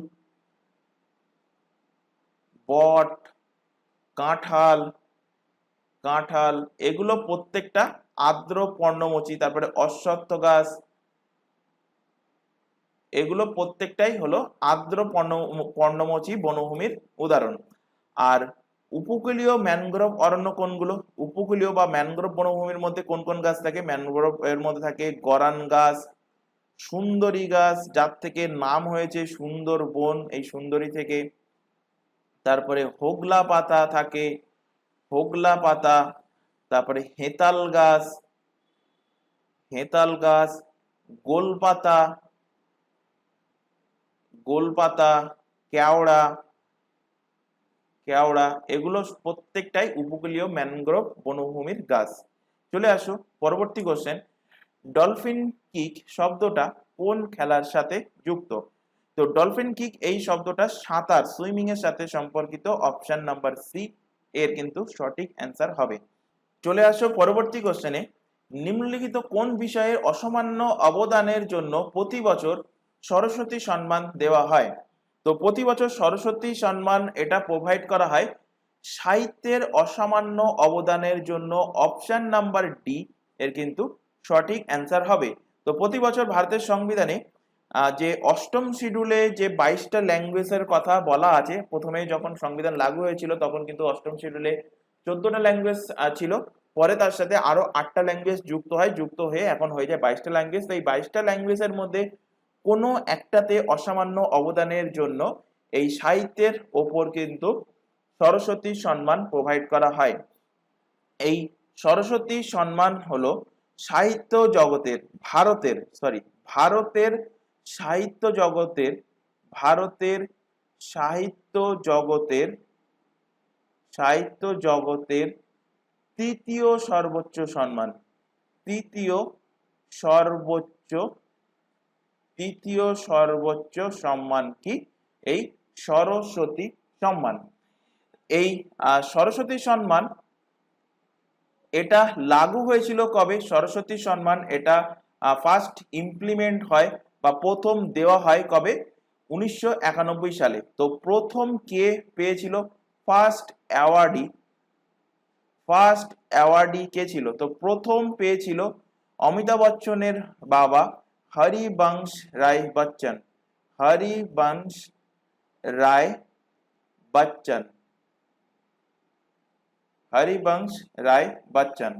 বট, কাঁঠাল, কাঁঠাল, এগুলো প্রত্যেকটা আর্দ্র পর্ণমোচী। তারপরে অশ্বত্থ গাছ, এগুলো প্রত্যেকটাই হলো আর্দ্র পর্ণমোচী বনভূমির উদাহরণ। আর উপকূলীয় ম্যানগ্রোভ অরণ্য কোনগুলো? উপকূলীয় বা ম্যানগ্রোভ বনভূমির মধ্যে কোন কোন গাছ থাকে? ম্যানগ্রোভ এর মধ্যে থাকে গরান গাছ, সুন্দরী গাছ, যার থেকে নাম হয়েছে সুন্দরবন, এই সুন্দরী থেকে। তারপরে হোগলা পাতা থাকে, হোগলা পাতা, তারপরে হেতাল গাছ, হেতাল গাছ, গোলপাতা, গোলপাতা, কেওড়া, কেওড়া, এগুলো প্রত্যেকটাই উপকূলীয় ম্যানগ্রোভ বনভূমির গাছ। চলে আসো পরবর্তী কোশ্চেন। ডলফিন কিক শব্দটা কোন খেলার সাথে যুক্ত? তো ডলফিন কিক এই শব্দটা সাঁতার, সুইমিং এর সাথে সম্পর্কিত। অপশন নাম্বার সি এর কিন্তু সঠিক অ্যান্সার হবে। চলে আসো পরবর্তী কোশ্চেনে। নিম্নলিখিত কোন বিষয়ের অসামান্য অবদানের জন্য প্রতি বছর সরস্বতী সম্মান দেওয়া হয়? তো প্রতি বছর সরস্বতী সম্মান এটা প্রোভাইড করা হয় সাহিত্যের অসামান্য অবদানের জন্য। অপশন নাম্বার ডি এর কিন্তু সঠিক অ্যান্সার হবে। তো প্রতি বছর ভারতের সংবিধানে যে অষ্টম শিডিউলে যে 22টা ল্যাঙ্গুয়েজের কথা বলা আছে, প্রথমে যখন সংবিধান লাগু হয়েছিল তখন কিন্তু অষ্টম শিডিউলে 14টা ল্যাঙ্গুয়েজ ছিল, পরে তার সাথে আরো 8টা ল্যাঙ্গুয়েজ যুক্ত হয়, যুক্ত হয়ে এখন হয়ে যায় 22টা ল্যাঙ্গুয়েজ। তো এই 22টা ল্যাঙ্গুয়েজের মধ্যে কোনো একটাতে অসামান্য অবদানের জন্য এই সাহিত্যের ওপর কিন্তু সরস্বতী সম্মান প্রোভাইড করা হয়। এই সরস্বতী সম্মান হলো সাহিত্য জগতের, ভারতের সাহিত্য জগতের, ভারতের সাহিত্য জগতের, সাহিত্য জগতের তৃতীয় সর্বোচ্চ সম্মান, তৃতীয় সর্বোচ্চ, তৃতীয় সর্বোচ্চ সম্মান কি? এই সরস্বতী সম্মান। এই সরস্বতী সম্মান এটা লাগু হয়েছিল কবে? সরস্বতী সম্মান এটা ফার্স্ট ইমপ্লিমেন্ট হয় বা প্রথম দেওয়া হয় কবে? 1991 সালে। তো প্রথম কে পেয়েছিল? ফার্স্ট অ্যাওয়ার্ডি, ফার্স্ট অ্যাওয়ার্ডি কে ছিল? তো প্রথম পেয়েছিল অমিতাভ বচ্চনের বাবা হরিবংশ রায় বচ্চন, হরিবংশ রায় বচ্চন, হরিবংশ রায় বচ্চন।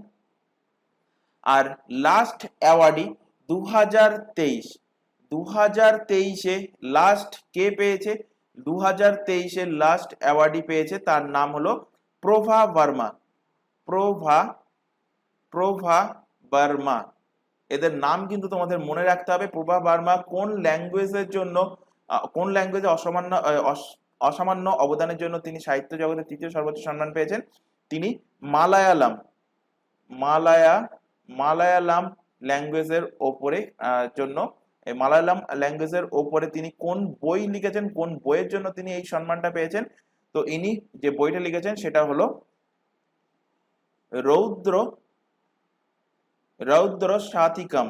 আর লাস্ট অ্যাওয়ার্ডি 2023, 2023-এ লাস্ট কে পেয়েছে? 2023-এ লাস্ট অ্যাওয়ার্ডি পেয়েছে, তার নাম হলো প্রভা বর্মা, প্রভা বর্মা। এদের নাম কিন্তু তোমাদের মনে রাখতে হবে। প্রভা বর্মা কোন ল্যাঙ্গুয়েজের জন্য, কোন ল্যাঙ্গুয়েজে অসামান্য অবদানের জন্য তিনি সাহিত্য জগতে তৃতীয় সর্বোচ্চ সম্মান পেয়েছেন। তিনি মালায়ালাম ল্যাঙ্গুয়েজের ওপরে জন্য মালায়ালাম ল্যাঙ্গুয়েজের ওপরে তিনি কোন বই লিখেছেন, কোন বইয়ের জন্য তিনি এই সম্মানটা পেয়েছেন? তো ইনি যে বইটা লিখেছেন সেটা হলো রৌদ্র সাথিকম।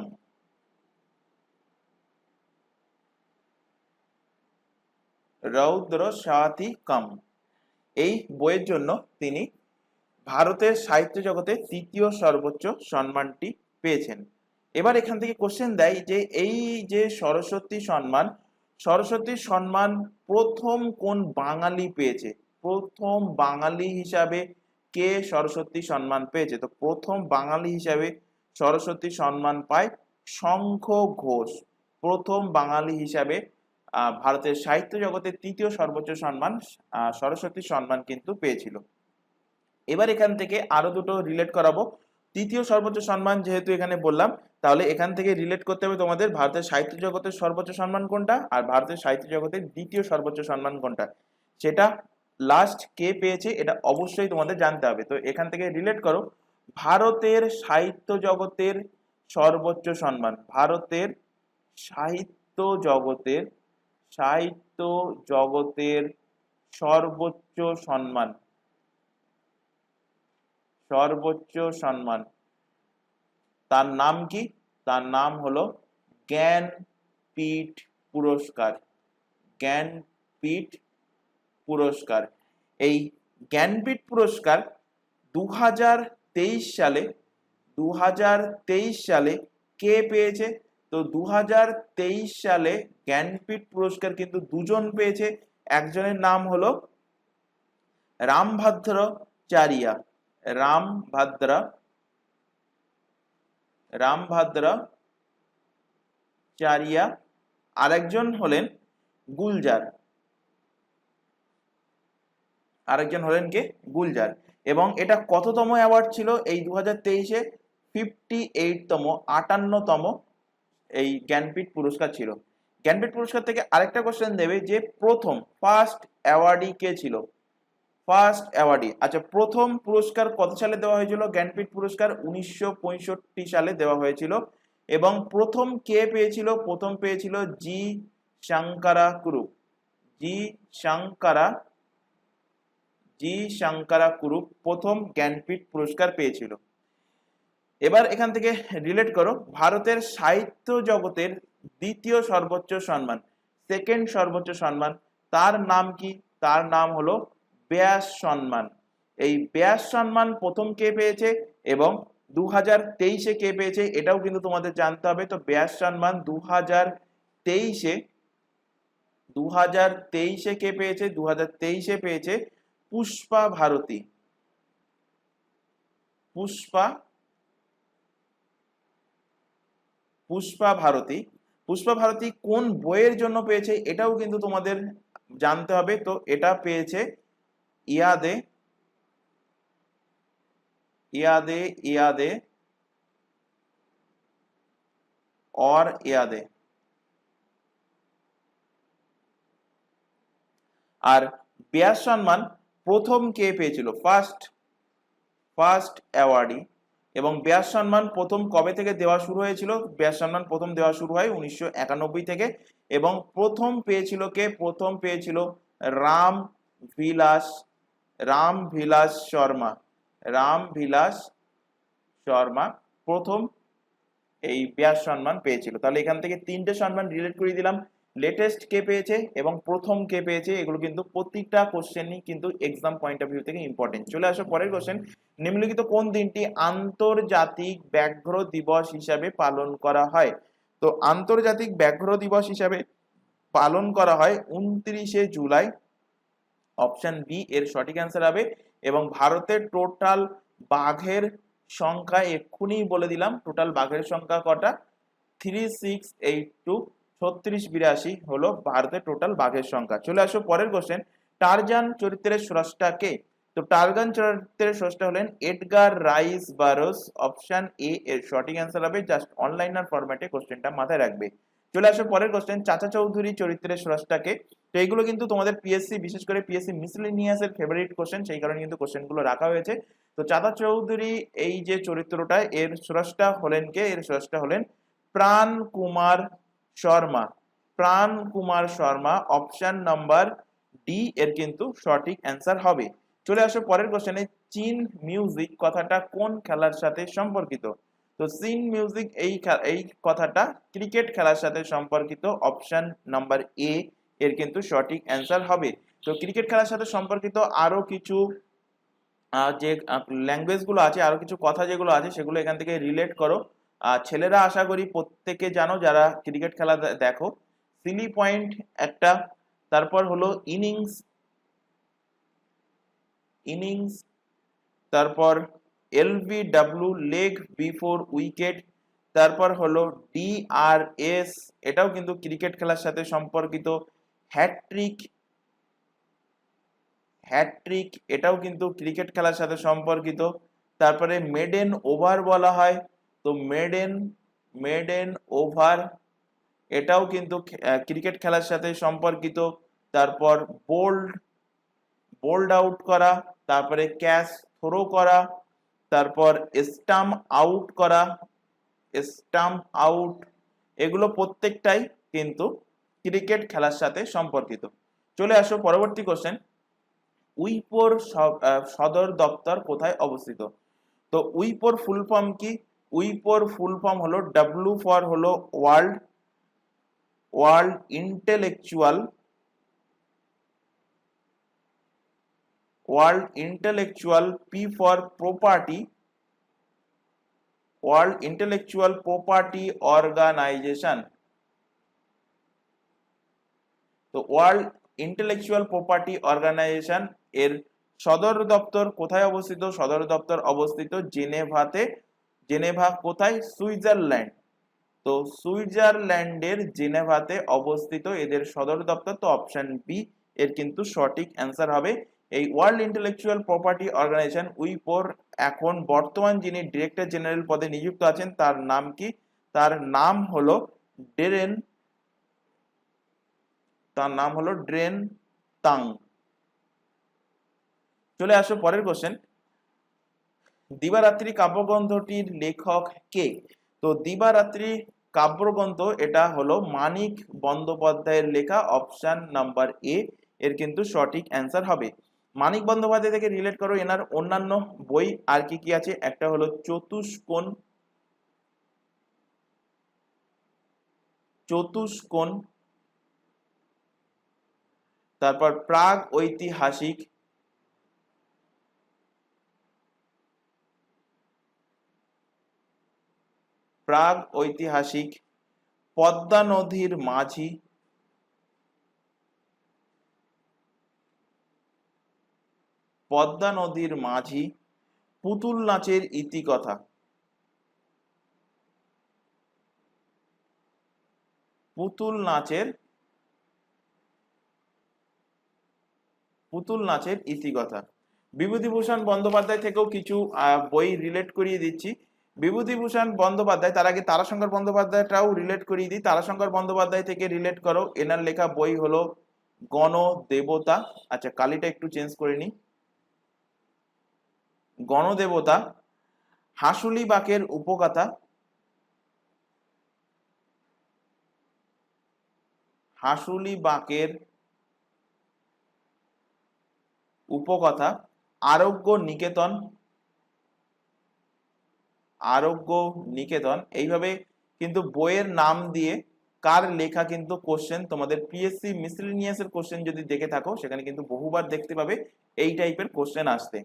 এই বইয়ের জন্য তিনি ভারতের সাহিত্য জগতে তৃতীয় সর্বোচ্চ সম্মানটি পেয়েছেন। এবার এখান থেকে কোশ্চেন দেয় যে এই যে সরস্বতী সম্মান প্রথম কোন বাঙালি পেয়েছে? প্রথম বাঙালি হিসাবে কে সরস্বতী সম্মান পেয়েছে? তো প্রথম বাঙালি হিসাবে সরস্বতী সম্মান পায় শঙ্খ ঘোষ। প্রথম বাঙালি হিসাবে ভারতের সাহিত্য জগতের তৃতীয় সর্বোচ্চ সম্মান সরস্বতী সম্মান কিন্তু পেয়েছিল। এবার এখান থেকে আরো দুটো রিলেট করাবো। তৃতীয় সর্বোচ্চ সম্মান যেহেতু এখানে বললাম, তাহলে এখান থেকে রিলেট করতে হবে তোমাদের ভারতের সাহিত্য জগতের সর্বোচ্চ সম্মান কোনটা আর ভারতের সাহিত্য জগতের দ্বিতীয় সর্বোচ্চ সম্মান কোনটা, সেটা লাস্ট কে পেয়েছে এটা অবশ্যই তোমাদের জানতে হবে। তো এখান থেকে রিলেট করো, ভারতের সাহিত্য জগতের সর্বোচ্চ সম্মান, ভারতের সাহিত্য জগতের সর্বোচ্চ সম্মান তার নাম কি? তার নাম হলো জ্ঞানপীঠ পুরস্কার। এই জ্ঞানপীঠ পুরস্কার 2023 সালে কে পেয়েছে? তো 2023 সালে জ্ঞানপীঠ পুরস্কার কিন্তু দুজন পেয়েছে। একজনের নাম হলো রামভদ্রাচারিয়া, আরেকজন হলেন গুলজার। এবং এটা কততম অ্যাওয়ার্ড ছিল এই 2023-এ? 58তম এই জ্ঞানপীঠ পুরস্কার ছিল। জ্ঞানপীঠ পুরস্কার থেকে আরেকটা কোশ্চেন দেবে যে ফার্স্ট অ্যাওয়ার্ডি কে ছিল? আচ্ছা, প্রথম পুরস্কার কত সালে দেওয়া হয়েছিল? জ্ঞানপীঠ পুরস্কার 1965 সালে দেওয়া হয়েছিল। এবং প্রথম কে পেয়েছিল? প্রথম পেয়েছিল জি শঙ্করা কুরুপ প্রথম জ্ঞানপীঠ পুরস্কার পেয়েছিল। এবার এখান থেকে রিলেট করো, ভারতের সাহিত্য জগতের দ্বিতীয় সর্বোচ্চ সম্মান, সেকেন্ড সর্বোচ্চ সম্মান, তার নাম কি? তার নাম হলো ব্যাস সম্মান। এই ব্যাস সম্মান প্রথম কে পেয়েছে এবং 2023-এ কে পেয়েছে এটাও কিন্তু তোমাদের জানতে হবে। তো ব্যাস সম্মান 2023-এ কে পেয়েছে? 2023-এ পেয়েছে পুষ্পা ভারতী কোন বইয়ের জন্য পেয়েছে এটাও কিন্তু তোমাদের জানতে হবে। তো এটা পেয়েছে ইয়াদে আর ব্যাস সম্মান প্রথম কে পেয়েছিল? First awardee. এবং ব্যাস সম্মান প্রথম কবে থেকে দেওয়া শুরু হয়েছিল? ব্যাস সম্মান প্রথম দেওয়া শুরু হয় 1991 থেকে। এবং প্রথম পেয়েছিল কে? প্রথম পেয়েছিল রামবিলাস শর্মা প্রথম এই ব্যাস সম্মান পেয়েছিল। তাহলে এখান থেকে তিনটে সম্মান রিলেট করে দিলাম, লেটেস্ট কে পেয়েছে এবং প্রথম কে পেয়েছে। এগুলো কিন্তু প্রত্যেকটা কোশ্চেনই কিন্তু এক্সাম পয়েন্ট অফ ভিউ থেকে ইম্পর্টেন্ট। চলে আসো পরের কোশ্চেন, নিম্নলিখিত কোন দিনটি আন্তর্জাতিক ব্যাঘ্র দিবস হিসাবে পালন করা হয়? তো আন্তর্জাতিক ব্যাঘ্র দিবস হিসাবে পালন করা হয় 29শে জুলাই। অপশন বি এর সঠিক অ্যান্সার হবে। এবং ভারতের টোটাল বাঘের সংখ্যা এক্ষুনি বলে দিলাম, টোটাল বাঘের সংখ্যা কটা? 3682 3682 হলো ভারতের টোটাল বাঘের সংখ্যা। চলে আসো পরের কোশ্চেন, টারজান চরিত্রের স্রষ্টা কে? তো টারজান চরিত্রের স্রষ্টা হলেন এডগার রাইস বারোস। অপশন এ এর সঠিক অ্যান্সার হবে। জাস্ট অনলাইনার ফরম্যাটে কোশ্চেনটা মাথায় রাখবে। চলে আসো পরের কোশ্চেন, চাচা চৌধুরী চরিত্রের স্রষ্টা কে? তো এইগুলো কিন্তু তোমাদের পিএসসি, বিশেষ করে পিএসসি মিসলেনিয়াসের ফেভারিট কোশ্চেন, সেই কারণে কিন্তু কোশ্চেনগুলো রাখা হয়েছে। তো চাঁদা চৌধুরী এই যে চরিত্রটা, এর স্রষ্টা হলেন কে? এর স্রষ্টা হলেন প্রাণ কুমার শর্মা। প্রাণ Kumar Sharma, option number D এর কিন্তু সঠিক অ্যান্সার হবে। চলে আসো পরের কোশ্চেনে, চিন মিউজিক কথাটা কোন খেলার সাথে সম্পর্কিত? তো চিন মিউজিক এই কথাটা ক্রিকেট খেলার সাথে সম্পর্কিত, অপশন নাম্বার এ এর কিন্তু সঠিক অ্যান্সার হবে। তো ক্রিকেট খেলার সাথে সম্পর্কিত আরো কিছু যে ল্যাঙ্গুয়েজ গুলো আছে, আরো কিছু কথা যেগুলো আছে সেগুলো এখান থেকে রিলেট করো। ছেলেরা আশা করি প্রত্যেকে জানো যারা ক্রিকেট খেলা দেখো। সিলি পয়েন্ট একটা, তারপর হলো ইনিংস, ইনিংস, তারপর এলবিডব্লিউ লেগ বিফোর উইকেট, তারপর হলো ডিআরএস, এটাও কিন্তু ক্রিকেট খেলার সাথে সম্পর্কিত। হ্যাট্রিক, হ্যাট্রিক এটাও কিন্তু ক্রিকেট খেলার সাথে সম্পর্কিত। তারপরে মেডেন ওভার বলা হয়, তো মেডেন, মেডেন ওভার এটাও কিন্তু ক্রিকেট খেলার সাথে সম্পর্কিত। তারপর বোল্ড, বোল্ড আউট করা, তারপরে ক্যাচ থ্রো করা, তারপর স্টাম্প আউট করা, স্টাম্প আউট, এগুলো প্রত্যেকটাই কিন্তু ক্রিকেট খেলার সাথে সম্পর্কিত। চলে আসো পরবর্তী কোশ্চেন, উইপোর সদর দপ্তর কোথায় অবস্থিত? তো উইপোর ফুল ফর্ম কি? উইপোর ফুল ফর্ম হলো ডব্লিউ ফর হলো world, world intellectual, world intellectual, P for property, world intellectual property organisation. তো ওয়ার্ল্ড ইন্টেলেকচুয়াল প্রপার্টি অর্গানাইজেশন এর সদর দপ্তর কোথায় অবস্থিত? সদর দপ্তর অবস্থিত জেনেভাতে। জেনেভা কোথায়? সুইজারল্যান্ড। তো সুইজারল্যান্ডের জেনেভাতে অবস্থিত এদের সদর দপ্তর। তো অপশন বি এর কিন্তু সঠিক অ্যান্সার হবে। এই ওয়ার্ল্ড ইন্টেলেকচুয়াল প্রপার্টি অর্গানাইজেশন উইপোর এখন বর্তমান যিনি ডিরেক্টর জেনারেল পদে নিযুক্ত আছেন তার নাম কি? তার নাম হলো ডেরেন, তার নাম হলো ড্রেন তাং। চলে আসো পরের কোশ্চেন, দিবারাত্রি কাব্যগ্রন্থটির লেখক কে? তো দিবারাত্রি কাব্যগ্রন্থ এটা হলো মানিক বন্দ্যোপাধ্যায়ের লেখা, অপশন নাম্বার এ এর কিন্তু সঠিক অ্যান্সার হবে। মানিক বন্দ্যোপাধ্যায় থেকে রিলেট করো এনার অন্যান্য বই আর কি কি আছে। একটা হলো চতুষ্কোণ, চতুষ্কোণ, তারপর প্রাগ ঐতিহাসিক, প্রাগ ঐতিহাসিক, পদ্মা নদীর মাঝি, পদ্মা নদীর মাঝি, পুতুল নাচের ইতিকথা, পুতুল নাচের, পুতুল নাচের ইতিকথা। বিভূতিভূষণ বন্দ্যোপাধ্যায় থেকেও কিছু বই রিলেট করিয়ে দিচ্ছি। বিভূতিভূষণ বন্দ্যোপাধ্যায়, তার আগে তারাশঙ্কর বন্দ্যোপাধ্যায়টাও রিলেট করিয়ে দিই। তারাশঙ্কর বন্দ্যোপাধ্যায় থেকে রিলেট করো, এনার লেখা বই হলো গণদেবতা। আচ্ছা কালিটা একটু চেঞ্জ করে নিই, গণদেবতা, হাসুলি বাকের উপকথা, হাসুলি বাকের উপকথা, আরোগ্য নিকেতন, আরোগ্য নিকেতন। এইভাবে কিন্তু বইয়ের নাম দিয়ে কার লেখা কিন্তু কোশ্চেন তোমাদের পিএসসি মিসেলেনিয়াসের কোশ্চেন যদি দেখে থাকো সেখানে কিন্তু বহুবার দেখতে পাবে এই টাইপের কোশ্চেন আসতে।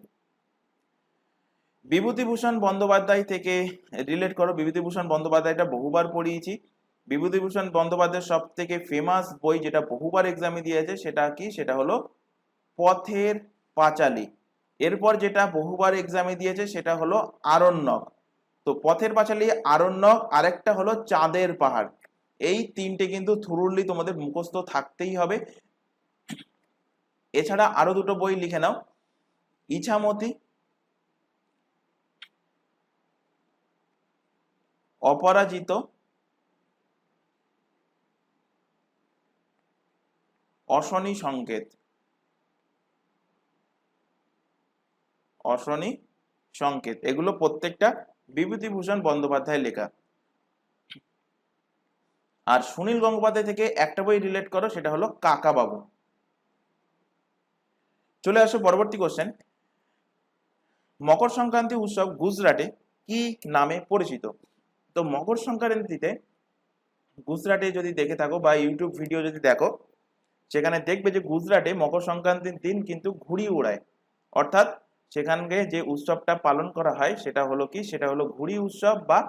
বিভূতিভূষণ বন্দ্যোপাধ্যায় থেকে রিলেট করো, বিভূতিভূষণ বন্দ্যোপাধ্যায়টা বহুবার পড়িয়েছি। বিভূতিভূষণ বন্দ্যোপাধ্যায়ের সব থেকে ফেমাস বই যেটা বহুবার এক্সামে দিয়েছে সেটা কি? সেটা হলো পথের পাঁচালী। এরপর যেটা বহুবার এক্সামে দিয়েছে সেটা হলো আরণ্যক। তো পথের পাঁচালী, আরণ্যক, আরেকটা হলো চাঁদের পাহাড়। এই তিনটে কিন্তু থ্রুলি তোমাদের মুখস্থ থাকতেই হবে। এছাড়া আরো দুটো বই লিখে নাও, ইছামতি, অপরাজিত, অশনি সংকেত, অশনি সংকেত, এগুলো প্রত্যেকটা বিভূতিভূষণ বন্দ্যোপাধ্যায় লেখা। আর সুনীল গঙ্গোপাধ্যায় থেকে একটা বই রিলেট করো, সেটা হলো কাকা বাবু। চলে আসো পরবর্তী কোশ্চেন। মকর সংক্রান্তি উৎসব গুজরাটে কি নামে পরিচিত? তো মকর সংক্রান্তিতে গুজরাটে যদি দেখে থাকো বা ইউটিউব ভিডিও যদি দেখো, সেখানে দেখবে যে গুজরাটে মকর সংক্রান্তির দিন কিন্তু ঘুড়ি উড়ায়। অর্থাৎ সেখানে যে উৎসবটা পালন করা হয় সেটা হলো কি, সেটা হলো ঘুড়ি উৎসব বা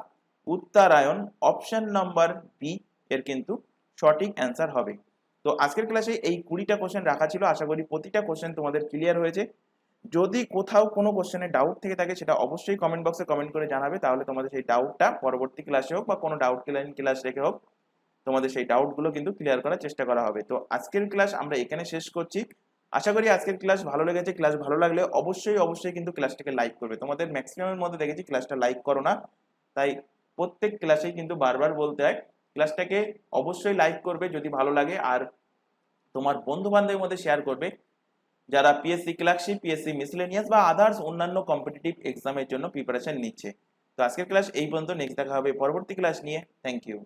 উত্তরায়ণ। অপশন নাম্বার বি এর কিন্তু সঠিক অ্যান্সার হবে। তো আজকের ক্লাসে এই 20টা কোশ্চেন রাখা ছিল। আশা করি প্রতিটা কোশ্চেন তোমাদের ক্লিয়ার হয়েছে। যদি কোথাও কোনো কোশ্চেনে ডাউট থেকে থাকে সেটা অবশ্যই কমেন্ট বক্সে কমেন্ট করে জানাবে, তাহলে তোমাদের সেই ডাউটটা পরবর্তী ক্লাসে হোক বা কোনো ডাউট ক্লাস রেখে হোক, তোমাদের সেই ডাউটগুলো কিন্তু ক্লিয়ার করার চেষ্টা করা হবে। তো আজকের ক্লাস আমরা এখানে শেষ করছি। আশা করি আজকের ক্লাস ভালো লেগেছে। ক্লাস ভালো লাগলে অবশ্যই কিন্তু ক্লাসটাকে লাইক করবে। তোমাদের ম্যাক্সিমামের মধ্যে দেখেছি ক্লাসটা লাইক করো না, তাই প্রত্যেক ক্লাসেই কিন্তু বারবার বলতে হয় ক্লাসটাকে অবশ্যই লাইক করবে যদি ভালো লাগে, আর তোমার বন্ধু বান্ধবের মধ্যে শেয়ার করবে যারা পিএসসি ক্লার্কশিপ, পিএসসি মিসলেনিয়াস বা আদার্স অন্যান্য কম্পিটিটিভ এক্সামের জন্য প্রিপারেশন নিচ্ছে। তো আজকের ক্লাস এই পর্যন্ত। নেক্সট দেখা হবে পরবর্তী ক্লাস নিয়ে। Thank you.